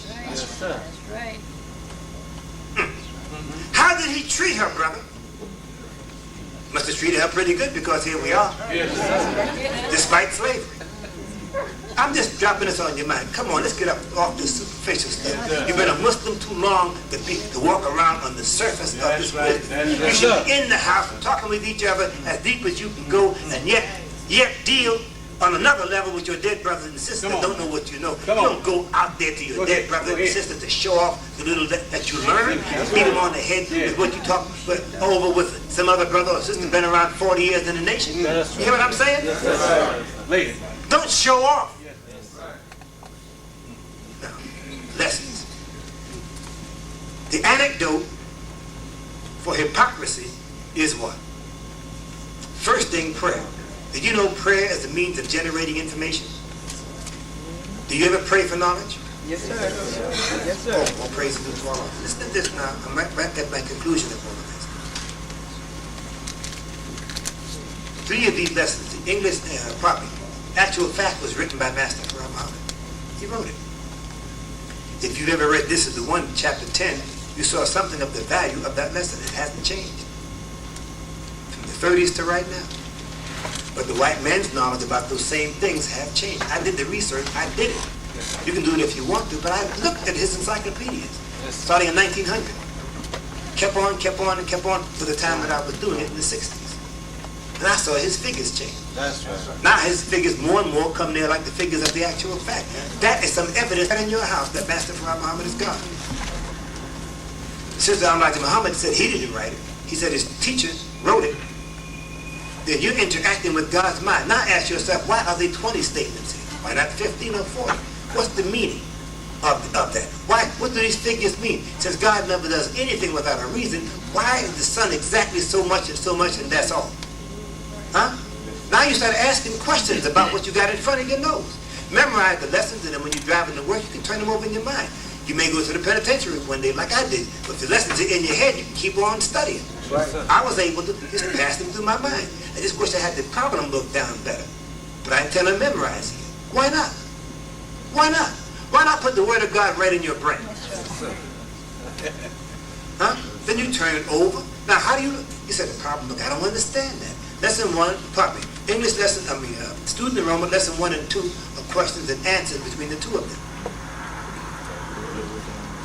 Right. How did he treat her, brother? Must have treated her pretty good because here we are. Yes. Despite slavery. I'm just dropping this on your mind. Come on, let's get up off this superficial stuff. You've been a Muslim too long to walk around on the surface of this wisdom. You should be in the house talking with each other as deep as you can go and yet deal on another level with your dead brothers and sisters that don't know what you know. You don't go out there to your dead brothers and sisters to show off the little that you learned and beat them on the head with what you talk over with some other brother or sister been around 40 years in the nation. You hear what I'm saying? Lady. Don't show off. Now, lessons. The antidote for hypocrisy is what? First thing, prayer. Did you know prayer is a means of generating information? Do you ever pray for knowledge? Yes, sir. Yes, sir. Oh, praise be to Allah. Listen to this now. I'm right at my conclusion of all of this. 3 of these lessons, the English property, actual fact was written by Master Jabril Muhammad. He wrote it. If you've ever read This Is the One, chapter 10, you saw something of the value of that lesson. It hasn't changed. From the 30s to right now. But the white man's knowledge about those same things have changed. I did the research. I did it. You can do it if you want to, but I looked at his encyclopedias, starting in 1900. Kept on, and kept on for the time that I was doing it in the 60s. And I saw his figures change. That's right. Now his figures more and more come near like the figures of the actual fact. That is some evidence in your house that Master Jabril Muhammad is God. Sister Elijah Muhammad said he didn't write it. He said his teacher wrote it. Then you're interacting with God's mind. Now ask yourself, why are there 20 statements here? Why not 15 or 40? What's the meaning of that? What do these figures mean? Since God never does anything without a reason, why is the sun exactly so much and that's all? Huh? Now you start asking questions about what you got in front of your nose. Memorize the lessons, and then when you're driving to work, you can turn them over in your mind. You may go to the penitentiary one day like I did, but if the lessons are in your head, you can keep on studying. Right. I was able to just pass them through my mind. I just wish I had the problem book down better. But I intend on memorizing it. Why not? Why not? Why not put the Word of God right in your brain? Huh? Then you turn it over. Now, how do you said the problem book. I don't understand that. Lesson 1, pardon me, English lesson, student enrollment, lesson 1 and 2 are questions and answers between the two of them.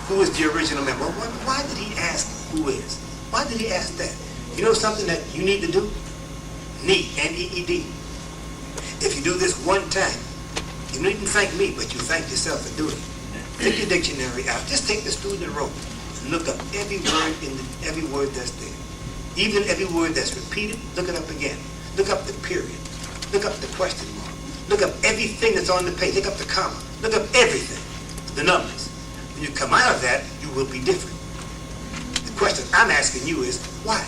Who is the original member? Why did he ask who is? Why did he ask that? You know something that you need to do? Need, N-E-E-D. If you do this one time, you needn't thank me, but you thank yourself for doing it. Take your dictionary out. Just take the student enrollment and look up every word that's there. Even every word that's repeated, look it up again. Look up the period. Look up the question mark. Look up everything that's on the page. Look up the comma. Look up everything. The numbers. When you come out of that, you will be different. The question I'm asking you is, why?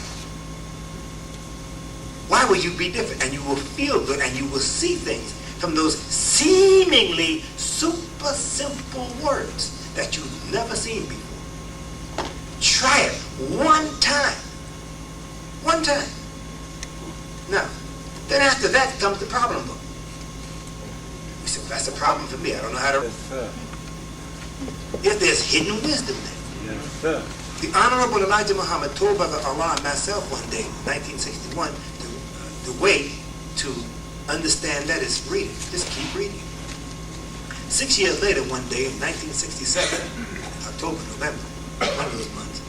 Why will you be different? And you will feel good and you will see things from those seemingly super simple words that you've never seen before. Try it one time. One time. Now, then after that comes the problem book. You say, well, that's a problem for me. I don't know how to... Yes, sir. Yes, there's hidden wisdom there. Yes, sir. The Honorable Elijah Muhammad told Brother Allah and myself one day, 1961, the way to understand that is read it. Just keep reading. 6 years later, one day in 1967, October, November, one of those months,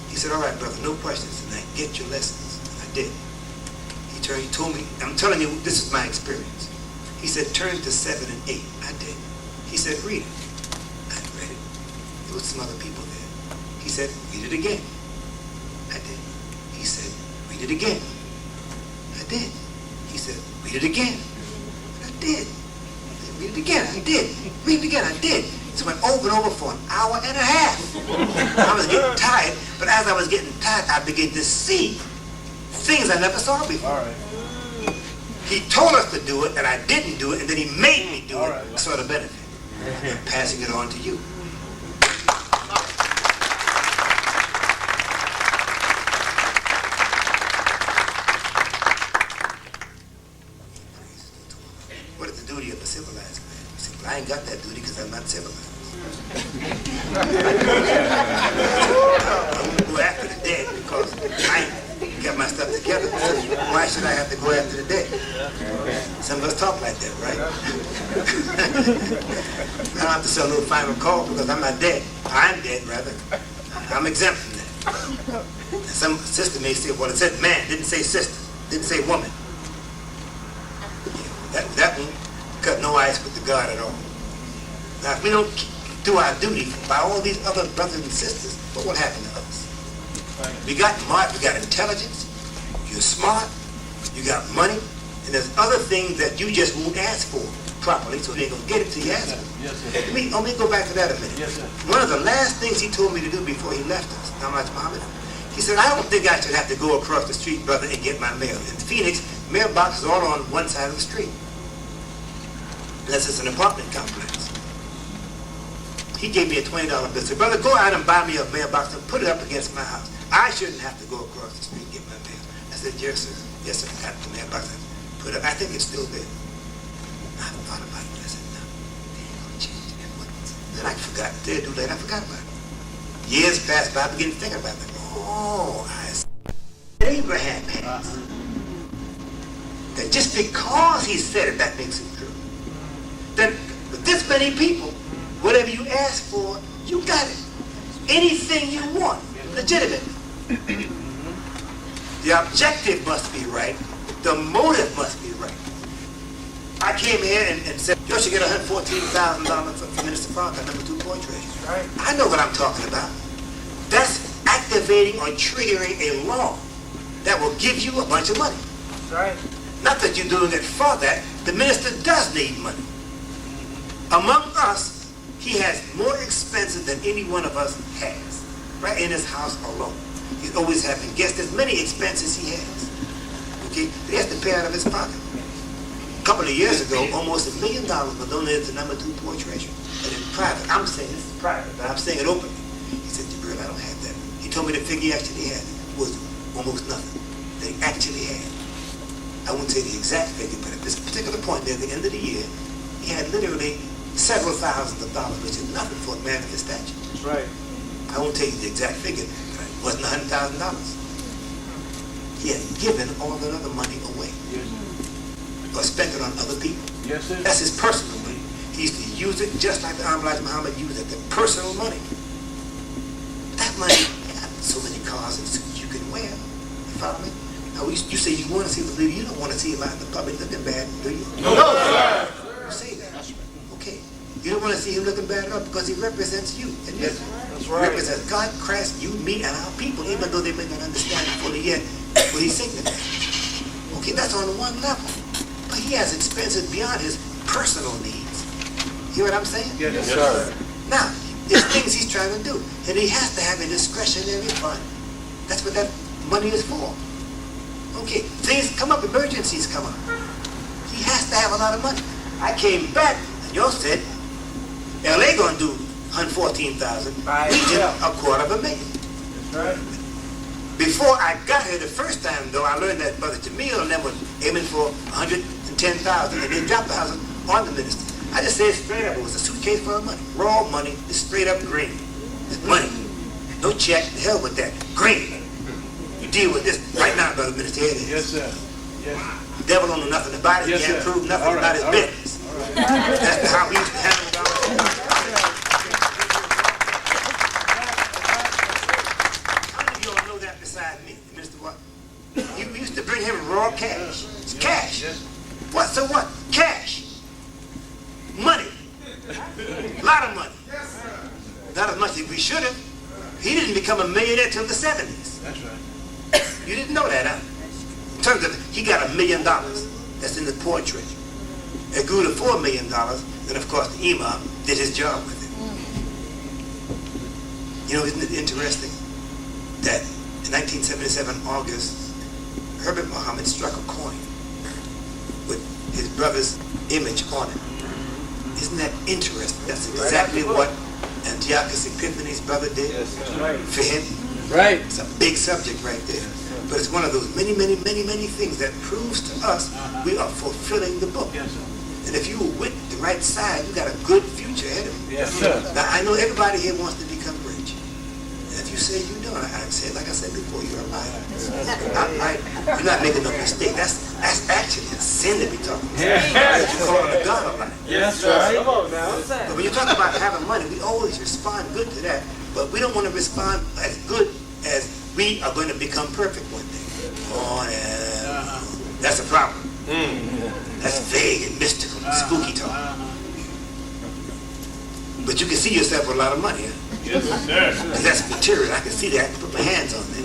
he said, all right, brother, no questions tonight. Get your lessons. And I did. He told me, I'm telling you, this is my experience. He said, turn to 7 and 8. I did. He said, read it. I read it. There was some other people there. He said, read it again. I did. He said, read it again. I did. He said, read it again. I did. Read it again. I did. Read it again. I did. So I went over and over for an hour and a half. I was getting tired, but as I was getting tired, I began to see things I never saw before. All right. He told us to do it, and I didn't do it, and then he made me do All it. right. I saw the benefit. I'm passing it on to you. What is the duty of a civilized man? He said, well, I ain't got that duty because I'm not civilized. I won't go after the dead because I ain't got my stuff together. Why should I have to go after the dead? Some of us talk like that, right? I don't have to sell no final call because I'm not dead. I'm dead, rather. I'm exempt from that. And some sister may say, well, it said man, didn't say sister, didn't say woman. That won't cut no ice with the God at all. Now, if we don't do our duty by all these other brothers and sisters, what will happen to us? We got smart, we got intelligence, you're smart, you got money, and there's other things that you just won't ask for properly, so they ain't gonna get it till you ask for it. Yes, sir. Let me go back to that a minute. Yes, sir. One of the last things he told me to do before he left us, Elijah Muhammad, he said, I don't think I should have to go across the street, brother, and get my mail. In Phoenix, mailboxes are all on one side of the street. Unless it's an apartment complex. He gave me a $20 bill. He said, brother, go out and buy me a mailbox and put it up against my house. I shouldn't have to go across the street and get my mail. I said, yes, sir. Yes, sir. I got the mailbox. I put it up. I think it's still there. I haven't thought about it. I said, no. They ain't going to change it. Then I forgot. Day or 2 later, I forgot about it. Years passed by, I began to think about it. Oh, I see. Abraham has. That just because he said it, that makes it true. Then, with this many people, whatever you ask for, you got it. Anything you want, legitimate. The objective must be right. The motive must be right. I came here and said, you should get $114,000 for Minister Parker, number 2 boy treasurer. Right. I know what I'm talking about. That's activating or triggering a law that will give you a bunch of money. That's right. Not that you're doing it for that. The minister does need money. Among us, he has more expenses than any one of us has. Right in his house alone. He's always having guests. There's many expenses he has. Okay? He has to pay out of his pocket. A couple of years ago, almost $1 million was donated to number 2 poor treasurer. And in private, I'm saying this is private, but I'm saying it openly. He said, Jabril, I don't have that. He told me the figure he actually had was almost nothing that he actually had. I won't say the exact figure, but at this particular point near the end of the year, he had literally several thousands of dollars, which is nothing for a man of his stature. That's right. I won't tell you the exact figure, but it wasn't $100,000. He had given all that other money away. Yes. Or spent it on other people. Yes, sir. That's his personal money. He used to use it just like the Elijah Muhammad used it, the personal money. That money, so many cars and suits you can wear. You follow me? Now, you say you want to see the leader. You don't want to see him out in the public looking bad, do you? No, sir. You say that. Okay. You don't want to see him looking bad enough because he represents you. And Yes, that's he right. represents God, Christ, you, me, and our people, even though they may not understand it fully yet what he's signifies. Okay, that's on one level. But he has expenses beyond his personal needs. Hear what I'm saying? Yes, sir. Now, there's things he's trying to do, and he has to have a discretionary fund. That's what that money is for. Okay, things come up, emergencies come up. He has to have a lot of money. I came back, and y'all said, LA gonna do $114,000. We did $250,000. That's right. Before I got here the first time, though, I learned that Brother Jamil and them was aiming for $110,000, and they dropped $1,000 on the minister. I just said straight up, it was a suitcase full of money, raw money, just straight up green. It's money. No check, the hell with that. Green. You deal with this right now, Brother Minister. Here it is. Yes, sir. Yes. The devil don't know nothing about it. Yes, He can't sir. prove nothing All right, about his all right. business. That's how we used to handle it. How many of y'all know that beside me, Mr. What? You used to bring him raw cash. It's cash. Yes. What? So what? Cash. Money. A lot of money. Not as much as we should have. He didn't become a millionaire till the 70s. That's right. You didn't know that, huh? In terms of, he got $1 million. That's in the poor treasury. It grew to $4 million. Then, of course, the imam did his job with it. You know, isn't it interesting that in 1977, August, Herbert Muhammad struck a coin with his brother's image on it. Isn't that interesting? That's exactly what Antiochus Epiphanes' brother did for him. Right. It's a big subject right there. But it's one of those many, many, many, many things that proves to us we are fulfilling the book. Yes, sir. And if you were with the right side, you got a good future ahead of you. Yes, sir. Now, I know everybody here wants to become rich. And if you say you don't, I said, like I said before, you're a liar. I'm right. You're not making no mistake. That's actually a sin to be talking about. Because you're calling a God a liar. Yes, sir. Come on now. But when you talk about having money, we always respond good to that. But we don't want to respond as good as we are going to become perfect one day. Oh, yeah. That's a problem. That's vague and mystical and spooky talk. But you can see yourself with a lot of money, huh? Yes, sir. 'Cause that's material. I can see that. I can put my hands on it.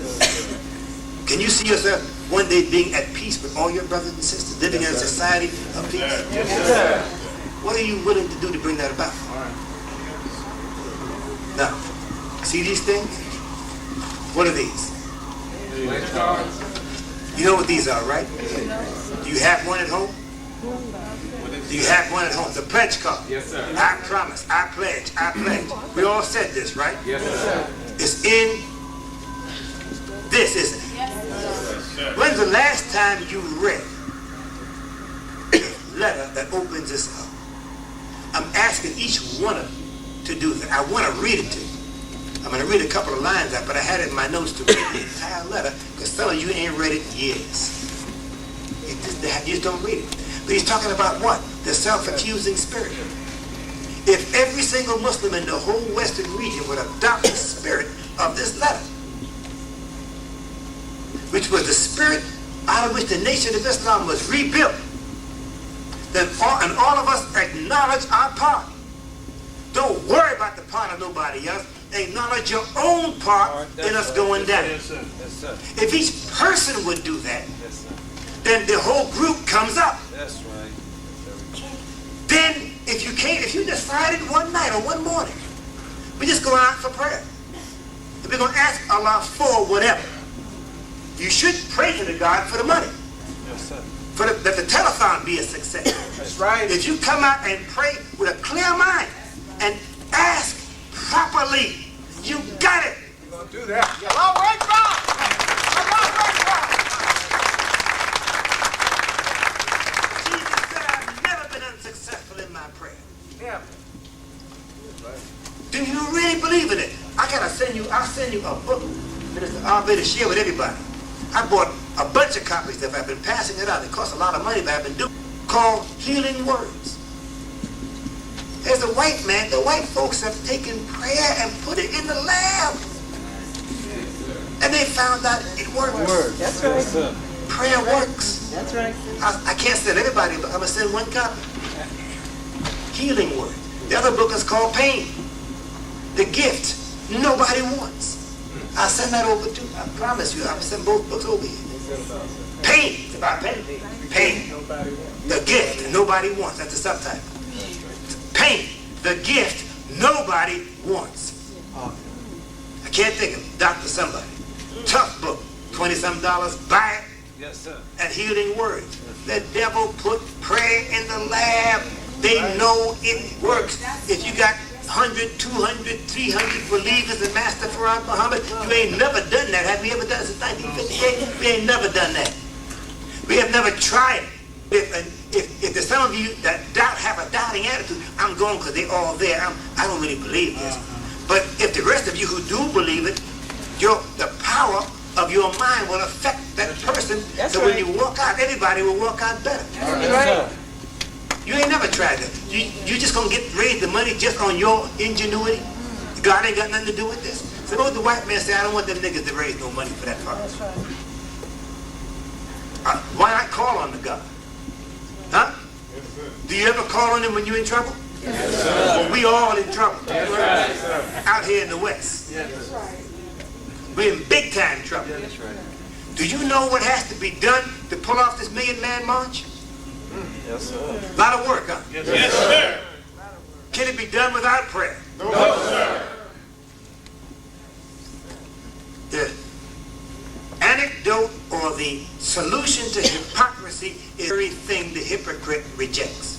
Can you see yourself one day being at peace with all your brothers and sisters, living in a society of peace? Yes, sir. What are you willing to do to bring that about? Now, see these things? What are these? You know what these are, right? Do you have one at home? Do you have one at home? The pledge card. Yes, sir. I promise, I pledge, I pledge. We all said this, right? Yes, sir. It's in this, isn't it? When's the last time you read a letter that opens this up? I'm asking each one of you to do that. I want to read it to you. I'm going to read a couple of lines out, but I had it in my notes to read the entire letter because some of you ain't read it in years. You just don't read it. But he's talking about what? The self-accusing spirit. If every single Muslim in the whole Western region would adopt the spirit of this letter, which was the spirit out of which the nation of Islam was rebuilt, then all of us acknowledge our part. Don't worry about the part of nobody else. Acknowledge your own part in us going down. Yes, sir. Yes, sir. If each person would do that, Yes, sir. then the whole group comes up. That's right. Then, if you decided one night or one morning, we just go out for prayer. And we're going to ask Allah for whatever. You should pray to the God for the money. Yes, sir. That the telethon be a success. That's right. If you come out and pray with a clear mind and ask properly. You got it. You're going to do that. All right, God. Jesus said, I've never been unsuccessful in my prayer. Yeah. Do you really believe in it? I'll send you a book, Minister, I'll be to share with everybody. I bought a bunch of copies of it. I've been passing it out. It costs a lot of money, but I've been doing it, called Healing Words. There's a white man, the white folks have taken prayer and put it in the lab. And they found out it works. That's right. Yes, sir. Prayer works. That's right. I can't send everybody, but I'm going to send one copy. Healing Word. The other book is called Pain. The Gift Nobody Wants. I'll send that over too. I promise you, I'll send both books over here. Pain. It's about pain. Pain. The Gift Nobody Wants. That's the subtitle. Pain. The Gift Nobody Wants. I can't think of it. Dr. Somebody. Tough book. $20-something. Buy it. Yes, sir. And Healing Word. The devil put prayer in the lab. They know it works. If you got 100, 200, 300 believers in Master Muhammad, you ain't never done that. Have we ever done it since 1958? We ain't never done that. We have never tried it. If there's some of you that have a doubting attitude, I'm going because they're all there. I don't really believe this. But if the rest of you who do believe it, the power of your mind will affect that person. That's so right. when you walk out, everybody will walk out better. That's right. You ain't never tried that. You just gonna raise the money just on your ingenuity? God ain't got nothing to do with this. Suppose the white man say, I don't want them niggas to raise no money for that part. That's right. Why not call on the God? Huh? Do you ever call on him when you're in trouble? Yes, Well, we all in trouble. That's right, sir. Out here in the West. Yes, sir. We're in big time trouble. That's right. Do you know what has to be done to pull off this million-man march? Yes, sir. A lot of work, huh? Yes, sir. Can it be done without prayer? No, sir. The anecdote or the solution to hypocrisy is the very thing the hypocrite rejects.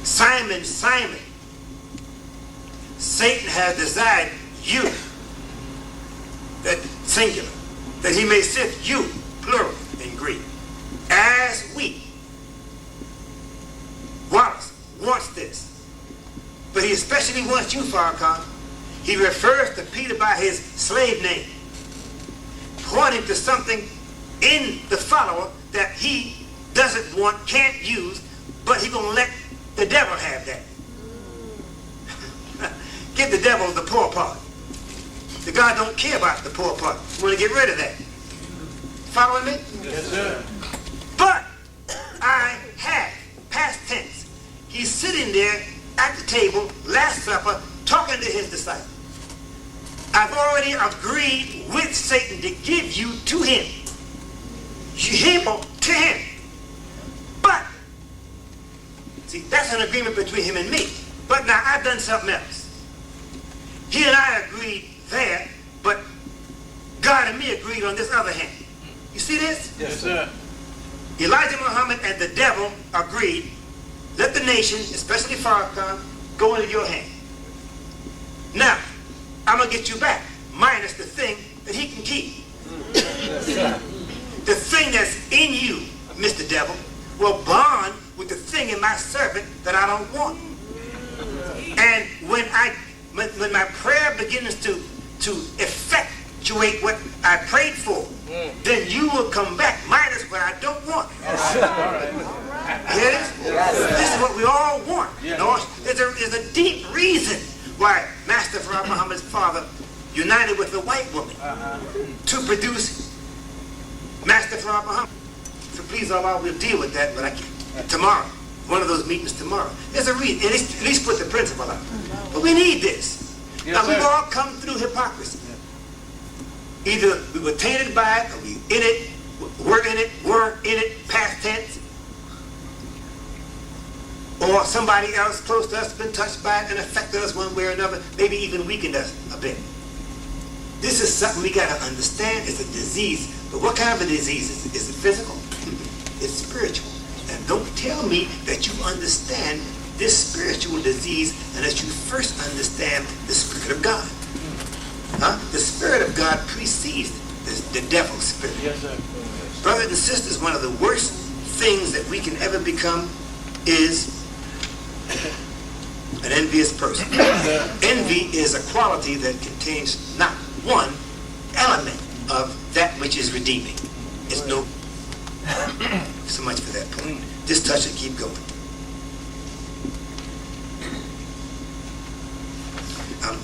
Simon, Simon, Satan has desired you, that singular, that he may sift you, plural, in Greek, as wheat. Wallace wants this, but he especially wants you, Farrakhan. He refers to Peter by his slave name, pointing to something in the follower that he doesn't want, can't use, but he's going to let the devil have that. Give the devil the poor part. The God don't care about the poor part. You want to get rid of that. Following me? Yes, sir. But I have, past tense, he's sitting there at the table, Last Supper, talking to his disciples. I've already agreed with Satan to give you to him. Him to him. But, see, that's an agreement between him and me. But now I've done something else. He and I agreed there, but God and me agreed on this other hand. You see this? Yes, sir. Elijah Muhammad and the devil agreed, let the nation, especially Farrakhan, go into your hand. Now, I'm going to get you back, minus the thing that he can keep. The thing that's in you, Mr. Devil, will bond with the thing in my servant that I don't want. And when my prayer begins to effectuate what I prayed for, then you will come back minus what I don't want. Hear this? This is what we all want. You know, there's a deep reason why Master Farad Muhammad's father united with a white woman to produce Master Farad Muhammad. So please, Allah, we'll deal with that, but I can't. Tomorrow. One of those meetings tomorrow. There's a reason. At least put the principle out. But we need this. Yes, now, we've sir. all come through hypocrisy. Either we were tainted by it, or we in it, were in it, past tense. Or somebody else close to us has been touched by it and affected us one way or another, maybe even weakened us a bit. This is something we got to understand. It's a disease. But what kind of a disease is it? Is it physical? It's spiritual. And don't tell me that you understand this spiritual disease unless you first understand the Spirit of God. The Spirit of God precedes the devil's spirit. Yes, sir. Brothers and sisters, one of the worst things that we can ever become is an envious person. Envy is a quality that contains not one element of that which is redeeming. It's no. So much for that point. Just touch it, keep going.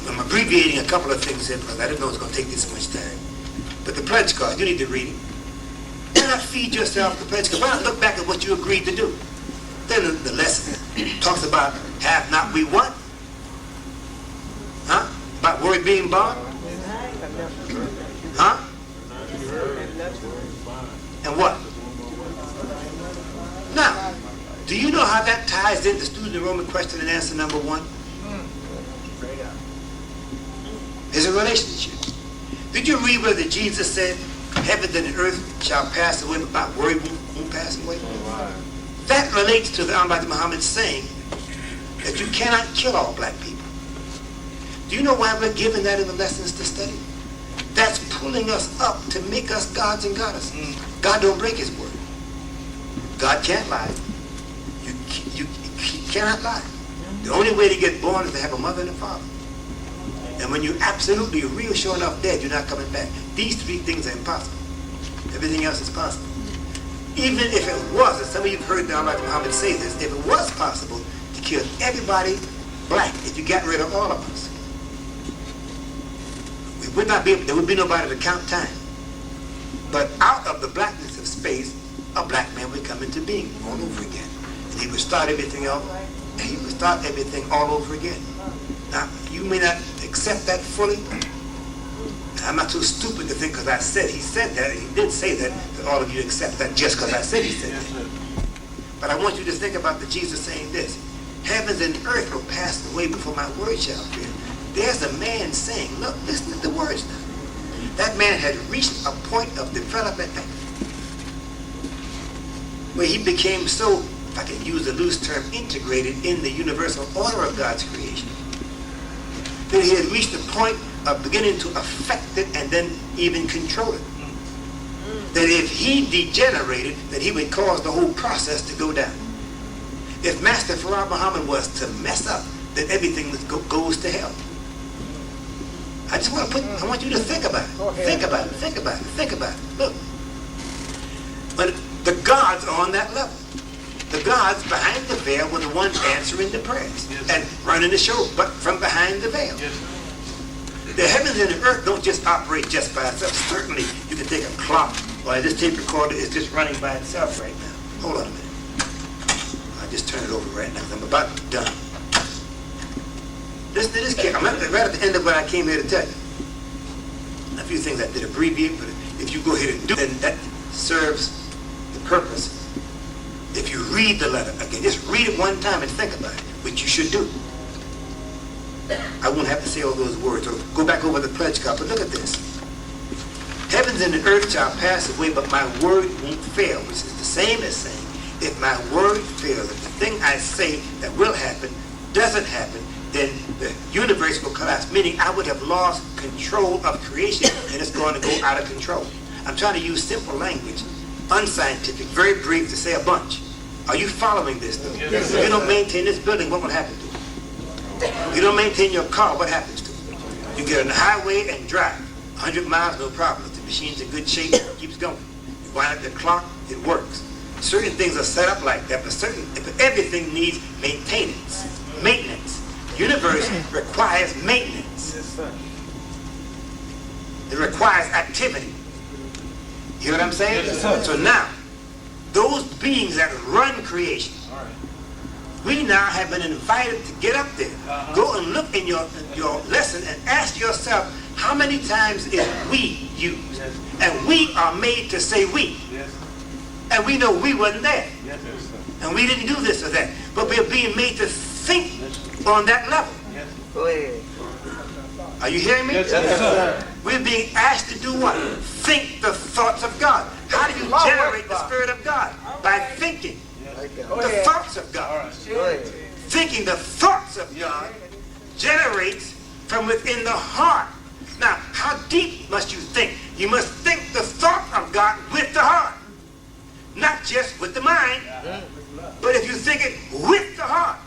I'm abbreviating a couple of things here because I didn't know it was going to take this much time. But the pledge card, you need to read it. Why not feed yourself the pledge card? Why not look back at what you agreed to do? Then the lesson talks about have not we what? About word being bought? And what? Now, do you know how that ties into student enrollment question and answer number 1? There's a relationship. Did you read whether Jesus said, heaven and earth shall pass away, but my word won't pass away? That relates to the Almighty Muhammad saying that you cannot kill all black people. Do you know why we're given that in the lessons to study? That's pulling us up to make us gods and goddesses. God don't break his word. God can't lie. You cannot lie. The only way to get born is to have a mother and a father. And when you're absolutely real sure enough dead, you're not coming back. These 3 things are impossible. Everything else is possible. Even if it was, and some of you have heard Almighty Muhammad say this, if it was possible to kill everybody black, if you got rid of all of us, we would not be able, there would be nobody to count time. But out of the blackness of space, a black man would come into being all over again. And he would start everything else, and he would start everything all over again. Now, you may not accept that fully. I'm not too stupid to think because I said he said that, and he did say that all of you accept that just because I said he said that. But I want you to think about the Jesus saying this. Heavens and earth will pass away before my word shall appear. There's a man saying, look, listen to the words now. That man had reached a point of development where he became so, if I can use a loose term, integrated in the universal order of God's creation. That he had reached the point of beginning to affect it and then even control it. That if he degenerated, that he would cause the whole process to go down. If Master Farah Muhammad was to mess up, then everything goes to hell. I just want to I want you to think about it. Think about it, think about it, think about it. Look. But the gods are on that level. The gods behind the veil were the ones answering the prayers and running the show, but from behind the veil. The heavens and the earth don't just operate just by itself. Certainly, you can take a clock while this tape recorder is just running by itself right now. Hold on a minute. I'll just turn it over right now. I'm about done. Listen to this, kid. I'm right at the end of what I came here to tell you. A few things I did abbreviate, but if you go ahead and do it, then that serves the purpose. If you read the letter, again, just read it one time and think about it, which you should do. I won't have to say all those words, or go back over the pledge card, but look at this. Heavens and the earth shall pass away, but my word won't fail, which is the same as saying, if my word fails, if the thing I say that will happen doesn't happen, then the universe will collapse, meaning I would have lost control of creation, and it's going to go out of control. I'm trying to use simple language, unscientific, very brief to say a bunch. Are you following this, though? Yes, if you don't maintain this building, what will happen to it? If you don't maintain your car, what happens to it? You get on the highway and drive. 100 miles, no problem. If the machine's in good shape, it keeps going. You wind up the clock, it works. Certain things are set up like that, but everything needs maintenance. Maintenance. The universe requires maintenance. It requires activity. You know what I'm saying? Yes, so now, those beings that run creation, we now have been invited to get up there. Go and look in your lesson and ask yourself, how many times is we used? And we are made to say we. And we know we wasn't there. And we didn't do this or that. But we're being made to think on that level. Go ahead. Are you hearing me? Yes, sir. We're being asked to do what? Think the thoughts of God. How do you generate the Spirit of God? By thinking the thoughts of God. Go ahead. Thinking thinking the thoughts of God generates from within the heart. Now, how deep must you think? You must think the thought of God with the heart. Not just with the mind, but if you think it with the heart,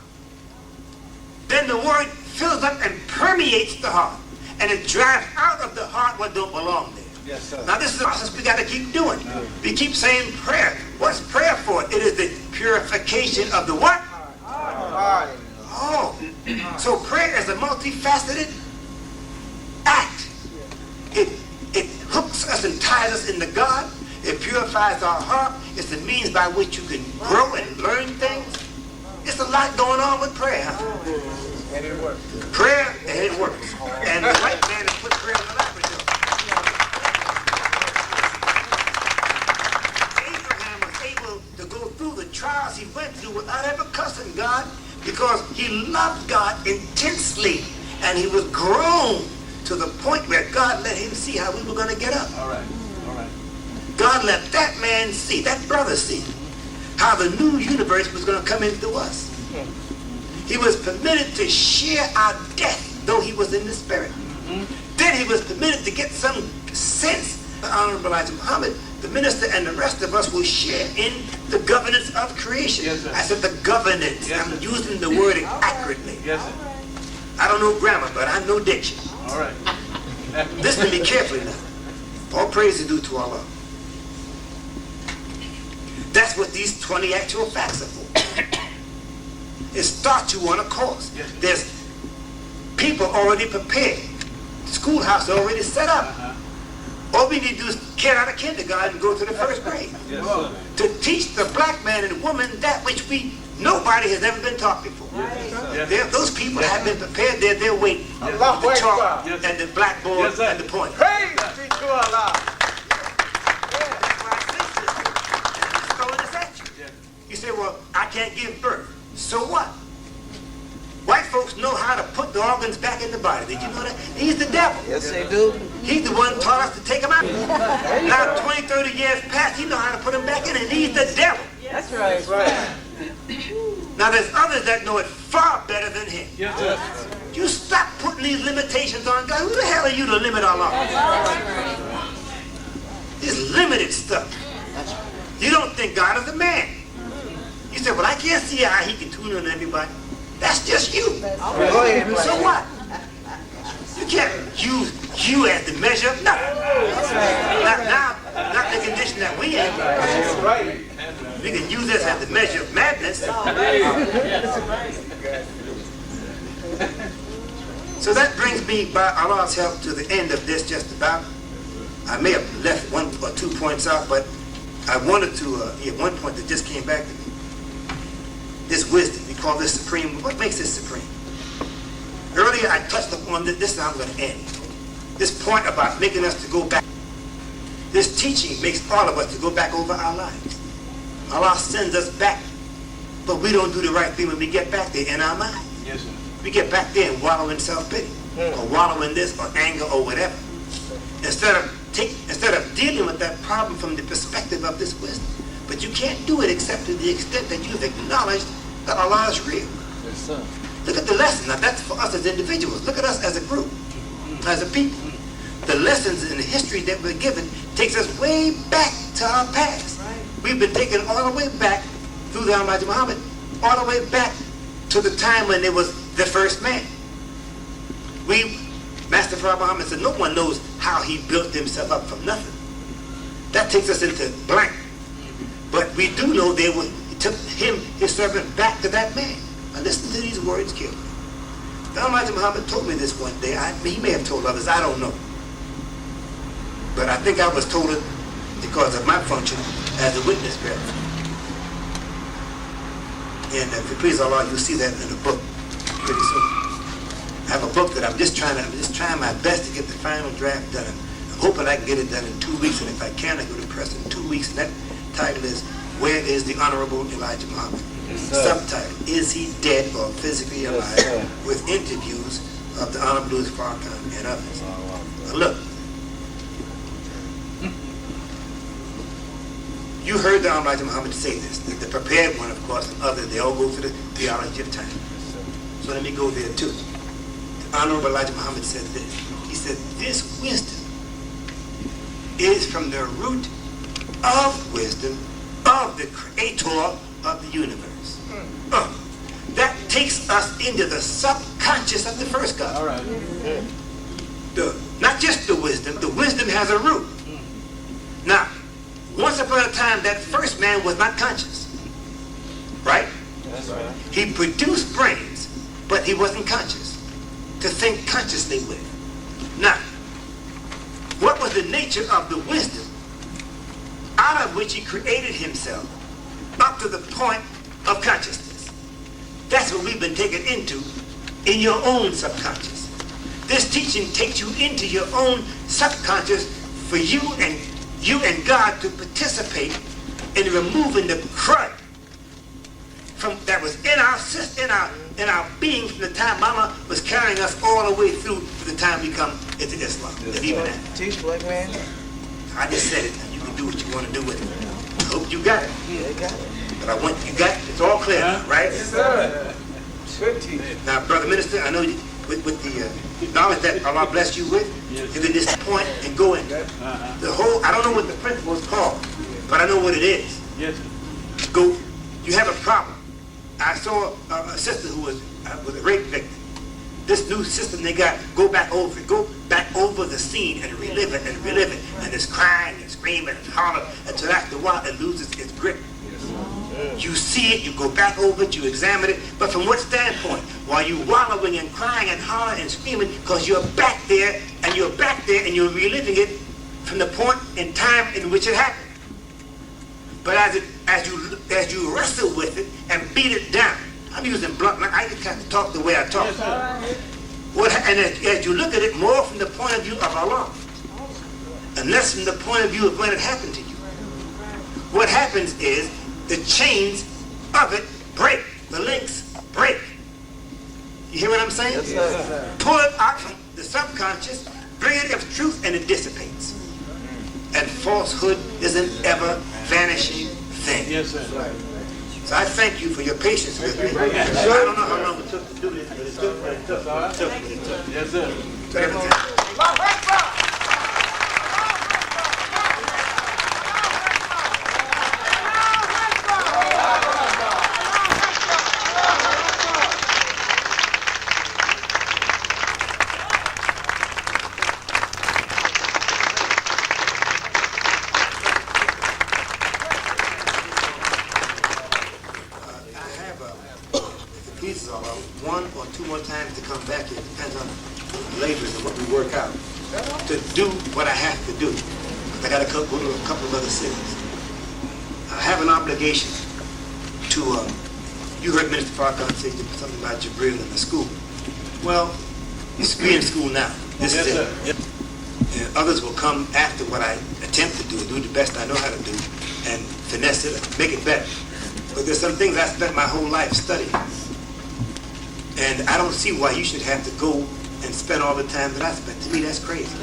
then the word fills up and permeates the heart. And it drives out of the heart what don't belong there. Yes, sir. Now this is a process we got to keep doing. We keep saying prayer. What's prayer for? It is the purification of the what? Heart. Oh. So prayer is a multifaceted act. It hooks us and ties us into God. It purifies our heart. It's the means by which you can grow and learn things. It's a lot going on with prayer. Huh? And it works. Prayer, and it works. And the white man has put prayer in the laboratory. Abraham was able to go through the trials he went through without ever cussing God because he loved God intensely. And he was grown to the point where God let him see how we were going to get up. All right. All right. God let that man see, that brother see, how the new universe was going to come into us. He was permitted to share our death, though he was in the spirit. Then he was permitted to get some sense. The Honorable Elijah Muhammad, the minister, and the rest of us will share in the governance of creation. Yes, sir. I said the governance. Yes, I'm sir. using the word accurately. Yes, sir. I don't know grammar, but I know diction. All right. Listen to me carefully now. All praise is due to Allah. That's what these 20 actual facts are for. It starts you on a course. Yes. There's people already prepared. Schoolhouse already set up. All we need to do is get out of kindergarten and go to the first grade. Yes, sir. To teach the black man and woman that which nobody has ever been taught before. Yes. Those people have been prepared. They're waiting. Allah The chalk Akbar. and the blackboard Yes, sir. and the pointer. Praise be to Allah. That's why I say, sister, it's throwing this at you. Yes. You say, well, I can't give birth. So what? White folks know how to put the organs back in the body. Did you know that? He's the devil. Yes, they do. He's the one who taught us to take them out. Now 20, 30 years past, he know how to put them back in, and he's the devil. That's right. That's right. Now there's others that know it far better than him. Yes, sir. You stop putting these limitations on God. Who the hell are you to limit Allah? This limited stuff. You don't think God is a man. You say, well, I can't see how he can tune on everybody. That's just you. Go ahead. So what? You can't use you as the measure of nothing. Not the condition that we in. That's right. We can use this as the measure of madness. So that brings me, by Allah's help, to the end of this just about. I may have left 1 or 2 points out, but I wanted to, one point that just came back to me. This wisdom, we call this supreme. What makes this supreme? Earlier I touched upon this is how I'm going to end. This point about making us to go back. This teaching makes all of us to go back over our lives. Allah sends us back, but we don't do the right thing when we get back there in our mind. Yes, sir. We get back there and wallow in self-pity, or wallow in this, or anger, or whatever. Instead of dealing with that problem from the perspective of this wisdom. But you can't do it except to the extent that you've acknowledged that Allah is real. Yes, sir. Look at the lesson. Now that's for us as individuals. Look at us as a group, as a people. The lessons in the history that we're given takes us way back to our past. We've been taken all the way back through the Almighty Muhammad, all the way back to the time when there was the first man. Master Prophet Muhammad said, no one knows how he built himself up from nothing. That takes us into blank. But we do know he took his servant, back to that man. Now listen to these words carefully. The Almighty Muhammad told me this one day. He may have told others, I don't know. But I think I was told it because of my function as a witness bearer. And if you please Allah, you'll see that in a book pretty soon. I have a book that I'm just trying my best to get the final draft done. I'm hoping I can get it done in 2 weeks, and if I can, I go to press in 2 weeks. And that title is, Where is the Honorable Elijah Muhammad? Subtitle, Is he dead or physically alive? With interviews of the Honorable Louis Farrakhan and others. Now look, you heard the Elijah Muhammad say this. The prepared one, of course, and others, they all go to the theology of time. So let me go there too. The Honorable Elijah Muhammad said this. He said, this wisdom is from the root of wisdom of the creator of the universe. That takes us into the subconscious of the first God. All right. Not just the wisdom has a root. Now, once upon a time, that first man was not conscious. Right? That's right. He produced brains, but he wasn't conscious to think consciously with. Now, what was the nature of the wisdom out of which he created himself up to the point of consciousness? That's what we've been taken into in your own subconscious. This teaching takes you into your own subconscious for you and God to participate in removing the crud that was in our system, in our being from the time Mama was carrying us all the way through to the time we come into Islam. And even that. Teach, black man. I just said it. Now you can do what you want to do with it. I hope you got it. Yeah, I got it. But I want you got it. It's all clear, right? Yes, sir. Good teach. Now, Brother Minister, I know you, with the knowledge that Allah blessed you with, Yes. you can just point and go in. The whole, I don't know what the principle is called, but I know what it is. Yes. Go, you have a problem. I saw a sister who was a rape victim. This new system they got, go back over the scene and relive it, and it's crying and screaming and hollering until after a while it loses its grip. You see it, you go back over it, you examine it, but from what standpoint? While you wallowing and crying and hollering and screaming because you're back there and you're reliving it from the point in time in which it happened. But as you wrestle with it and beat it down, I'm using blunt, I just have to talk the way I talk. As you look at it more from the point of view of Allah, and less from the point of view of when it happened to you. What happens is the chains of it break, the links break. You hear what I'm saying? Yes, sir. Pull it out from the subconscious, bring it of truth, and it dissipates. And falsehood is an ever vanishing thing. Yes, sir. So I thank you for your patience with me. I don't know how long it took to do this, but it took what it took. It took what it took. Yes, sir. So everything. One or two more times to come back here. It depends on the labors and what we work out. To do what I have to do. I got to go to a couple of other cities. I have an obligation to, you heard Minister Farrakhan say something about Jabril in the school. Well, we're in school now. This is it. And others will come after what I attempt to do the best I know how to do, and finesse it, make it better. But there's some things I spent my whole life studying. And I don't see why you should have to go and spend all the time that I spent. To me, that's crazy.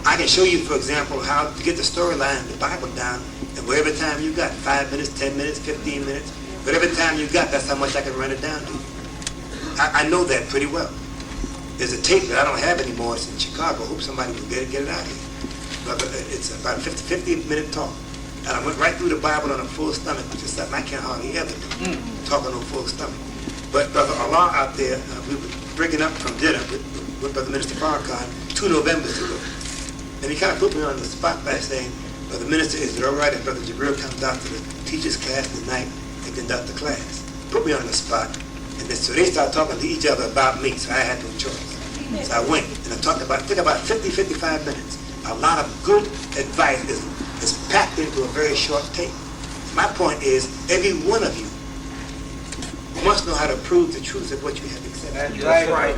I can show you, for example, how to get the storyline of the Bible down, and whatever time you got, 5 minutes, 10 minutes, 15 minutes, whatever time you got, that's how much I can run it down to. I know that pretty well. There's a tape that I don't have anymore. It's in Chicago. I hope somebody will get it out here. But it's about a 50-minute talk. And I went right through the Bible on a full stomach, which is something I can't hardly ever do, talking on a full stomach. But Brother Allah out there, we were breaking up from dinner with Brother Minister Farrakhan 2 Novembers ago. And he kind of put me on the spot by saying, Brother Minister, is it all right if Brother Jabril comes out to the teacher's class tonight to conduct the class? Put me on the spot. And then, so they started talking to each other about me, so I had no choice. So I went, and I talked about, took about 50-55 minutes. A lot of good advice is packed into a very short tape. My point is, every one of you must know how to prove the truth of what you have accepted. That's right.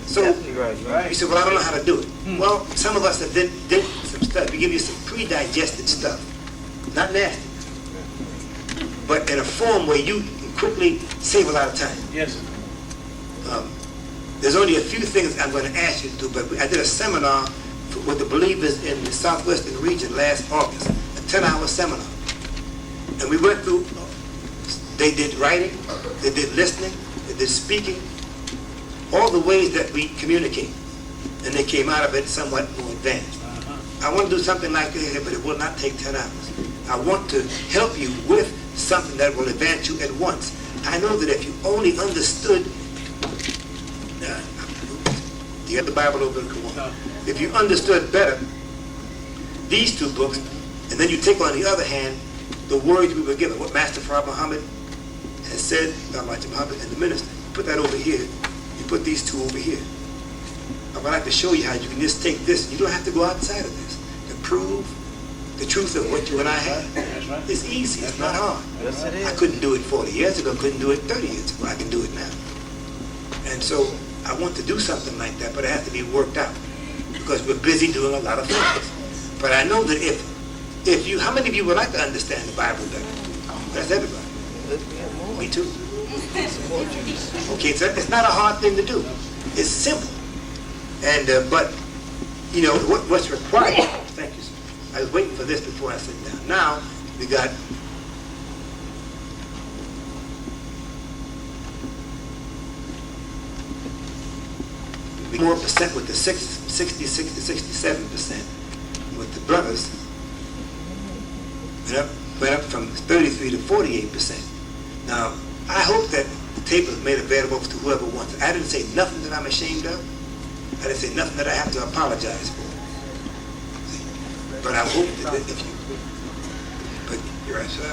So, right. you said, well, I don't know how to do it. Well, some of us have did some stuff. We give you some pre-digested stuff. Not nasty. But in a form where you can quickly save a lot of time. Yes, sir. There's only a few things I'm going to ask you to do, but I did a seminar with the believers in the Southwestern region last August, a 10-hour seminar. And we went through, they did writing, they did listening, they're speaking all the ways that we communicate. And they came out of it somewhat more advanced. I want to do something like this here, but it will not take 10 hours. I want to help you with something that will advance you at once. I know that if you only understood, you have the Bible open, come on. If you understood better these two books, and then you take on the other hand the words we were given, what Master Farah Muhammad has said, Muhammad and the minister, put that over here, you put these two over here. I would like to show you how you can just take this. You don't have to go outside of this to prove the truth of what you and I have. That's right. It's easy. It's not hard. Yes, it is. I couldn't do it 40 years ago. Couldn't do it 30 years ago. I can do it now. And so I want to do something like that, but it has to be worked out because we're busy doing a lot of things. But I know that if you, how many of you would like to understand the Bible better? That's everybody. Me too. Okay, so it's not a hard thing to do. It's simple. And but you know what's required. Thank you, sir. I was waiting for this before I sit down. Now we got more percent with the 60, 67% with the brothers. Went up from 33 to 48%. Now I hope that the tape is made available to whoever wants it. I didn't say nothing that I'm ashamed of. I didn't say nothing that I have to apologize for. But I hope that if you, but you're right, so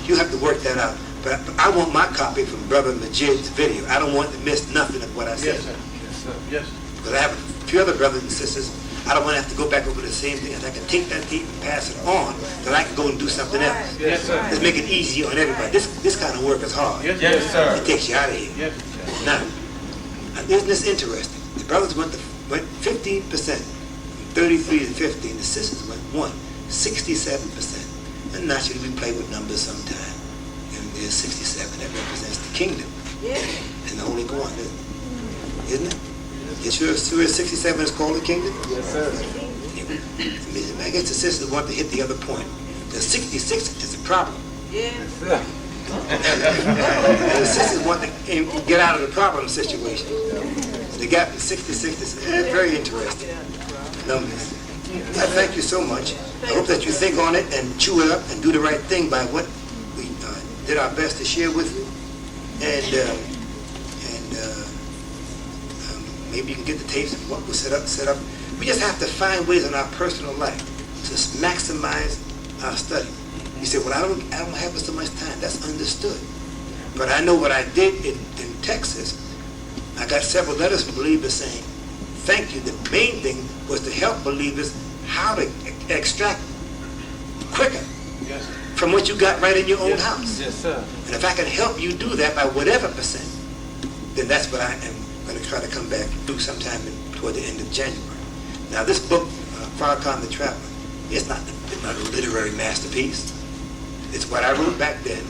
you have to work that out. But I want my copy from Brother Majid's video. I don't want to miss nothing of what I said. Yes, sir. Yes, sir. Yes. Because I have a few other brothers and sisters. I don't want to have to go back over the same thing. I can take that tape and pass it on, so I can go and do something else. Yes, sir. Let's make it easy on everybody. This kind of work is hard. Yes, Yes, sir. It takes you out of here. Yes. Now, isn't this interesting? The brothers went 15%, from 33 to 15. The sisters went 67%. And naturally, we play with numbers sometime. And there's 67 that represents the kingdom. Yeah. And the Holy Quran, isn't it? You sure 67 is called the kingdom? Yes, sir. I guess the sisters want to hit the other point. The 66 is a problem. Yeah. And the sisters want to get out of the problem situation. The gap in 66 is very interesting numbers. I thank you so much. I hope that you think on it and chew it up and do the right thing by what we did our best to share with you. And maybe you can get the tapes and what we'll set up. We just have to find ways in our personal life to maximize our study. You say, well, I don't have so much time. That's understood. But I know what I did in Texas. I got several letters from believers saying, thank you. The main thing was to help believers how to extract quicker from what you got right in your own house. Yes, sir. And if I can help you do that by whatever percent, then that's what I am going to try to come back and do sometime toward the end of January. Now this book, Farrakhan the Traveler, it's not a literary masterpiece. It's what I wrote back then.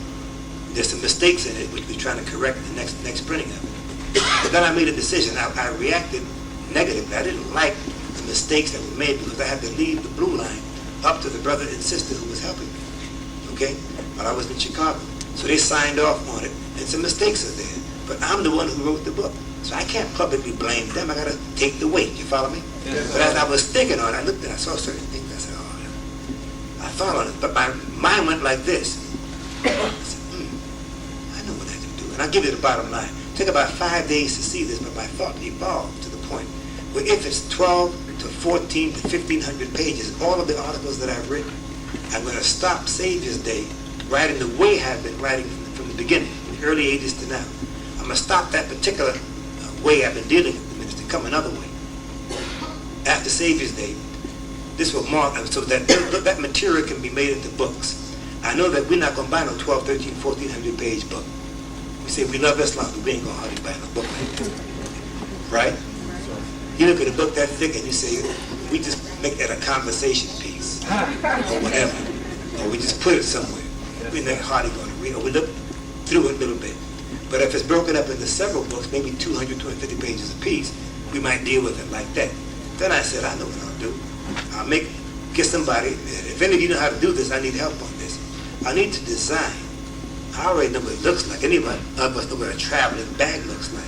There's some mistakes in it which we're trying to correct in the next printing of it. But then I made a decision. I reacted negatively. I didn't like the mistakes that were made because I had to leave the blue line up to the brother and sister who was helping me. Okay? While I was in Chicago. So they signed off on it, and some mistakes are there. But I'm the one who wrote the book. So I can't publicly blame them. I got to take the weight. You follow me? Yes. But as I was thinking on it, I looked and I saw certain things. I said, I thought on it. But my mind went like this. I said, I know what I can do. And I'll give you the bottom line. It took about 5 days to see this, but my thought evolved to the point where if it's 12 to 14 to 1,500 pages, all of the articles that I've written, I'm going to stop Savior's Day writing the way I've been writing from the beginning, from the early 80s to now. I'm going to stop that particular way I've been dealing with the minister, come another way. After Savior's Day, this will mark so that material can be made into books. I know that we're not going to buy no 12, 13, 1,400 page book. We say we love Islam, but we ain't going to hardly buy no book like that. Right? You look at a book that thick and you say, we just make that a conversation piece or whatever. Or we just put it somewhere. We're not hardly going to read, or we look through it a little bit. But if it's broken up into several books, maybe 200, 250 pages a piece, we might deal with it like that. Then I said, I know what I'll do. I'll get somebody, if any of you know how to do this, I need help on this. I need to design I already know what it looks like. Anyone of us know what a traveling bag looks like.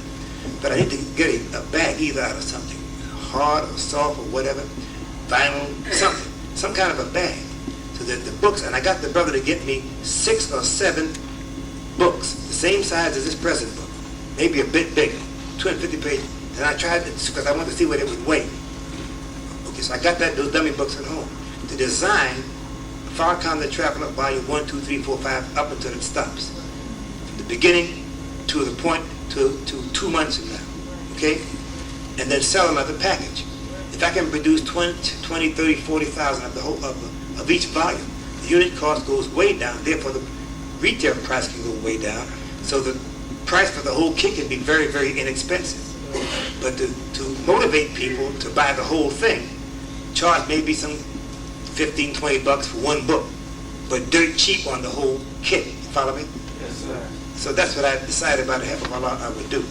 But I need to get a bag either out of something hard or soft or whatever, vinyl, something, some kind of a bag. So that the books, and I got the brother to get me 6 or 7 books, the same size as this present book, maybe a bit bigger, 250 pages. And I tried it because I wanted to see what it would weigh. Okay, so I got those dummy books at home to design Far Cant the Traveler, volume 1, 2, 3, 4, 5, up until it stops. From the beginning to the point to 2 months from now, okay? And then sell them as a package. If I can produce 20, 30, 40,000 of the whole of each volume, the unit cost goes way down. Therefore, the retail price can go way down. So the price for the whole kit can be very, very inexpensive. But to motivate people to buy the whole thing, charge maybe some 15, 20 bucks for one book, but dirt cheap on the whole kit. You follow me? Yes, sir. So that's what I decided by the help of Allah I would do.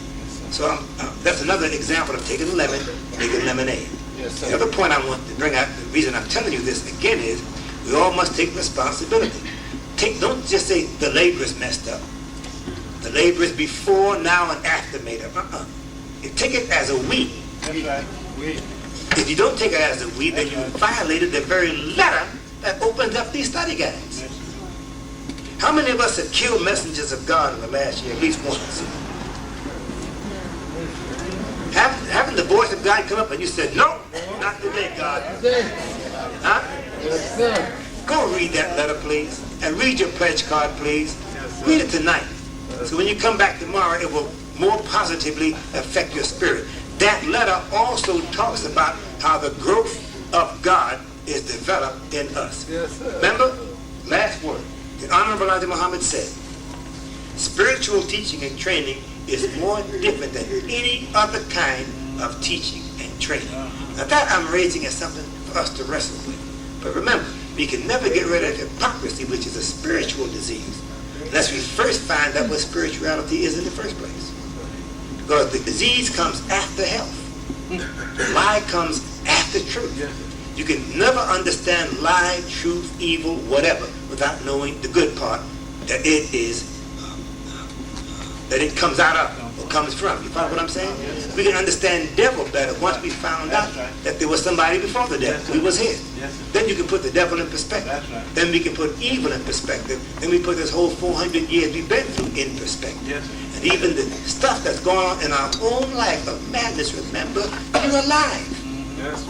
So that's another example of taking a lemon, making lemonade. Yes, The sir. other point I want to bring out, the reason I'm telling you this again is, we all must take responsibility. Don't just say the laborers messed up. The laborers before, now, and after made up. You take it as a we. That's right. We. If you don't take it as a we, then you violated the very letter that opens up these study guides. How many of us have killed messengers of God in the last year? At least once. Haven't the voice of God come up and you said, no, not today, God? Huh? Yes, sir. Go read that letter, please. And read your pledge card, please. Read it tonight. So when you come back tomorrow, it will more positively affect your spirit. That letter also talks about how the growth of God is developed in us. Yes, sir. Remember? Last word. The Honorable Elijah Muhammad said, spiritual teaching and training is more different than any other kind of teaching and training. Now that I'm raising as something for us to wrestle with. But remember, we can never get rid of hypocrisy, which is a spiritual disease, unless we first find out what spirituality is in the first place. Because the disease comes after health. The lie comes after truth. You can never understand lie, truth, evil, whatever, without knowing the good part, that it is, that it comes out of, or comes from. You follow what I'm saying? We can understand devil better once we found out that there was somebody before the devil. We was here. Then you can put the devil in perspective. Then we can put evil in perspective. Then we put this whole 400 years we've been through in perspective. And even the stuff that's going on in our own life of madness, remember, you're alive. Yes.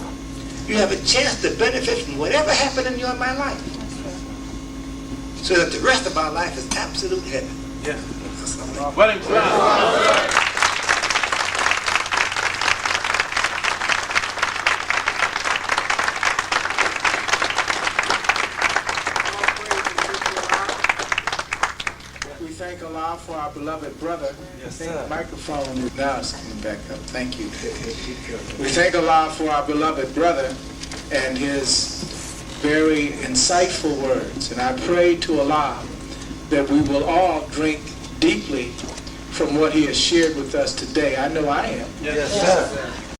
You have a chance to benefit from whatever happened in my life. So that the rest of our life is absolute heaven. Yes. Well inclined. We thank Allah for our beloved brother. Yes, sir. The microphone now is coming back up. Thank you. We thank Allah for our beloved brother and his very insightful words. And I pray to Allah that we will all drink deeply from what he has shared with us today. I know I am. Yes, sir.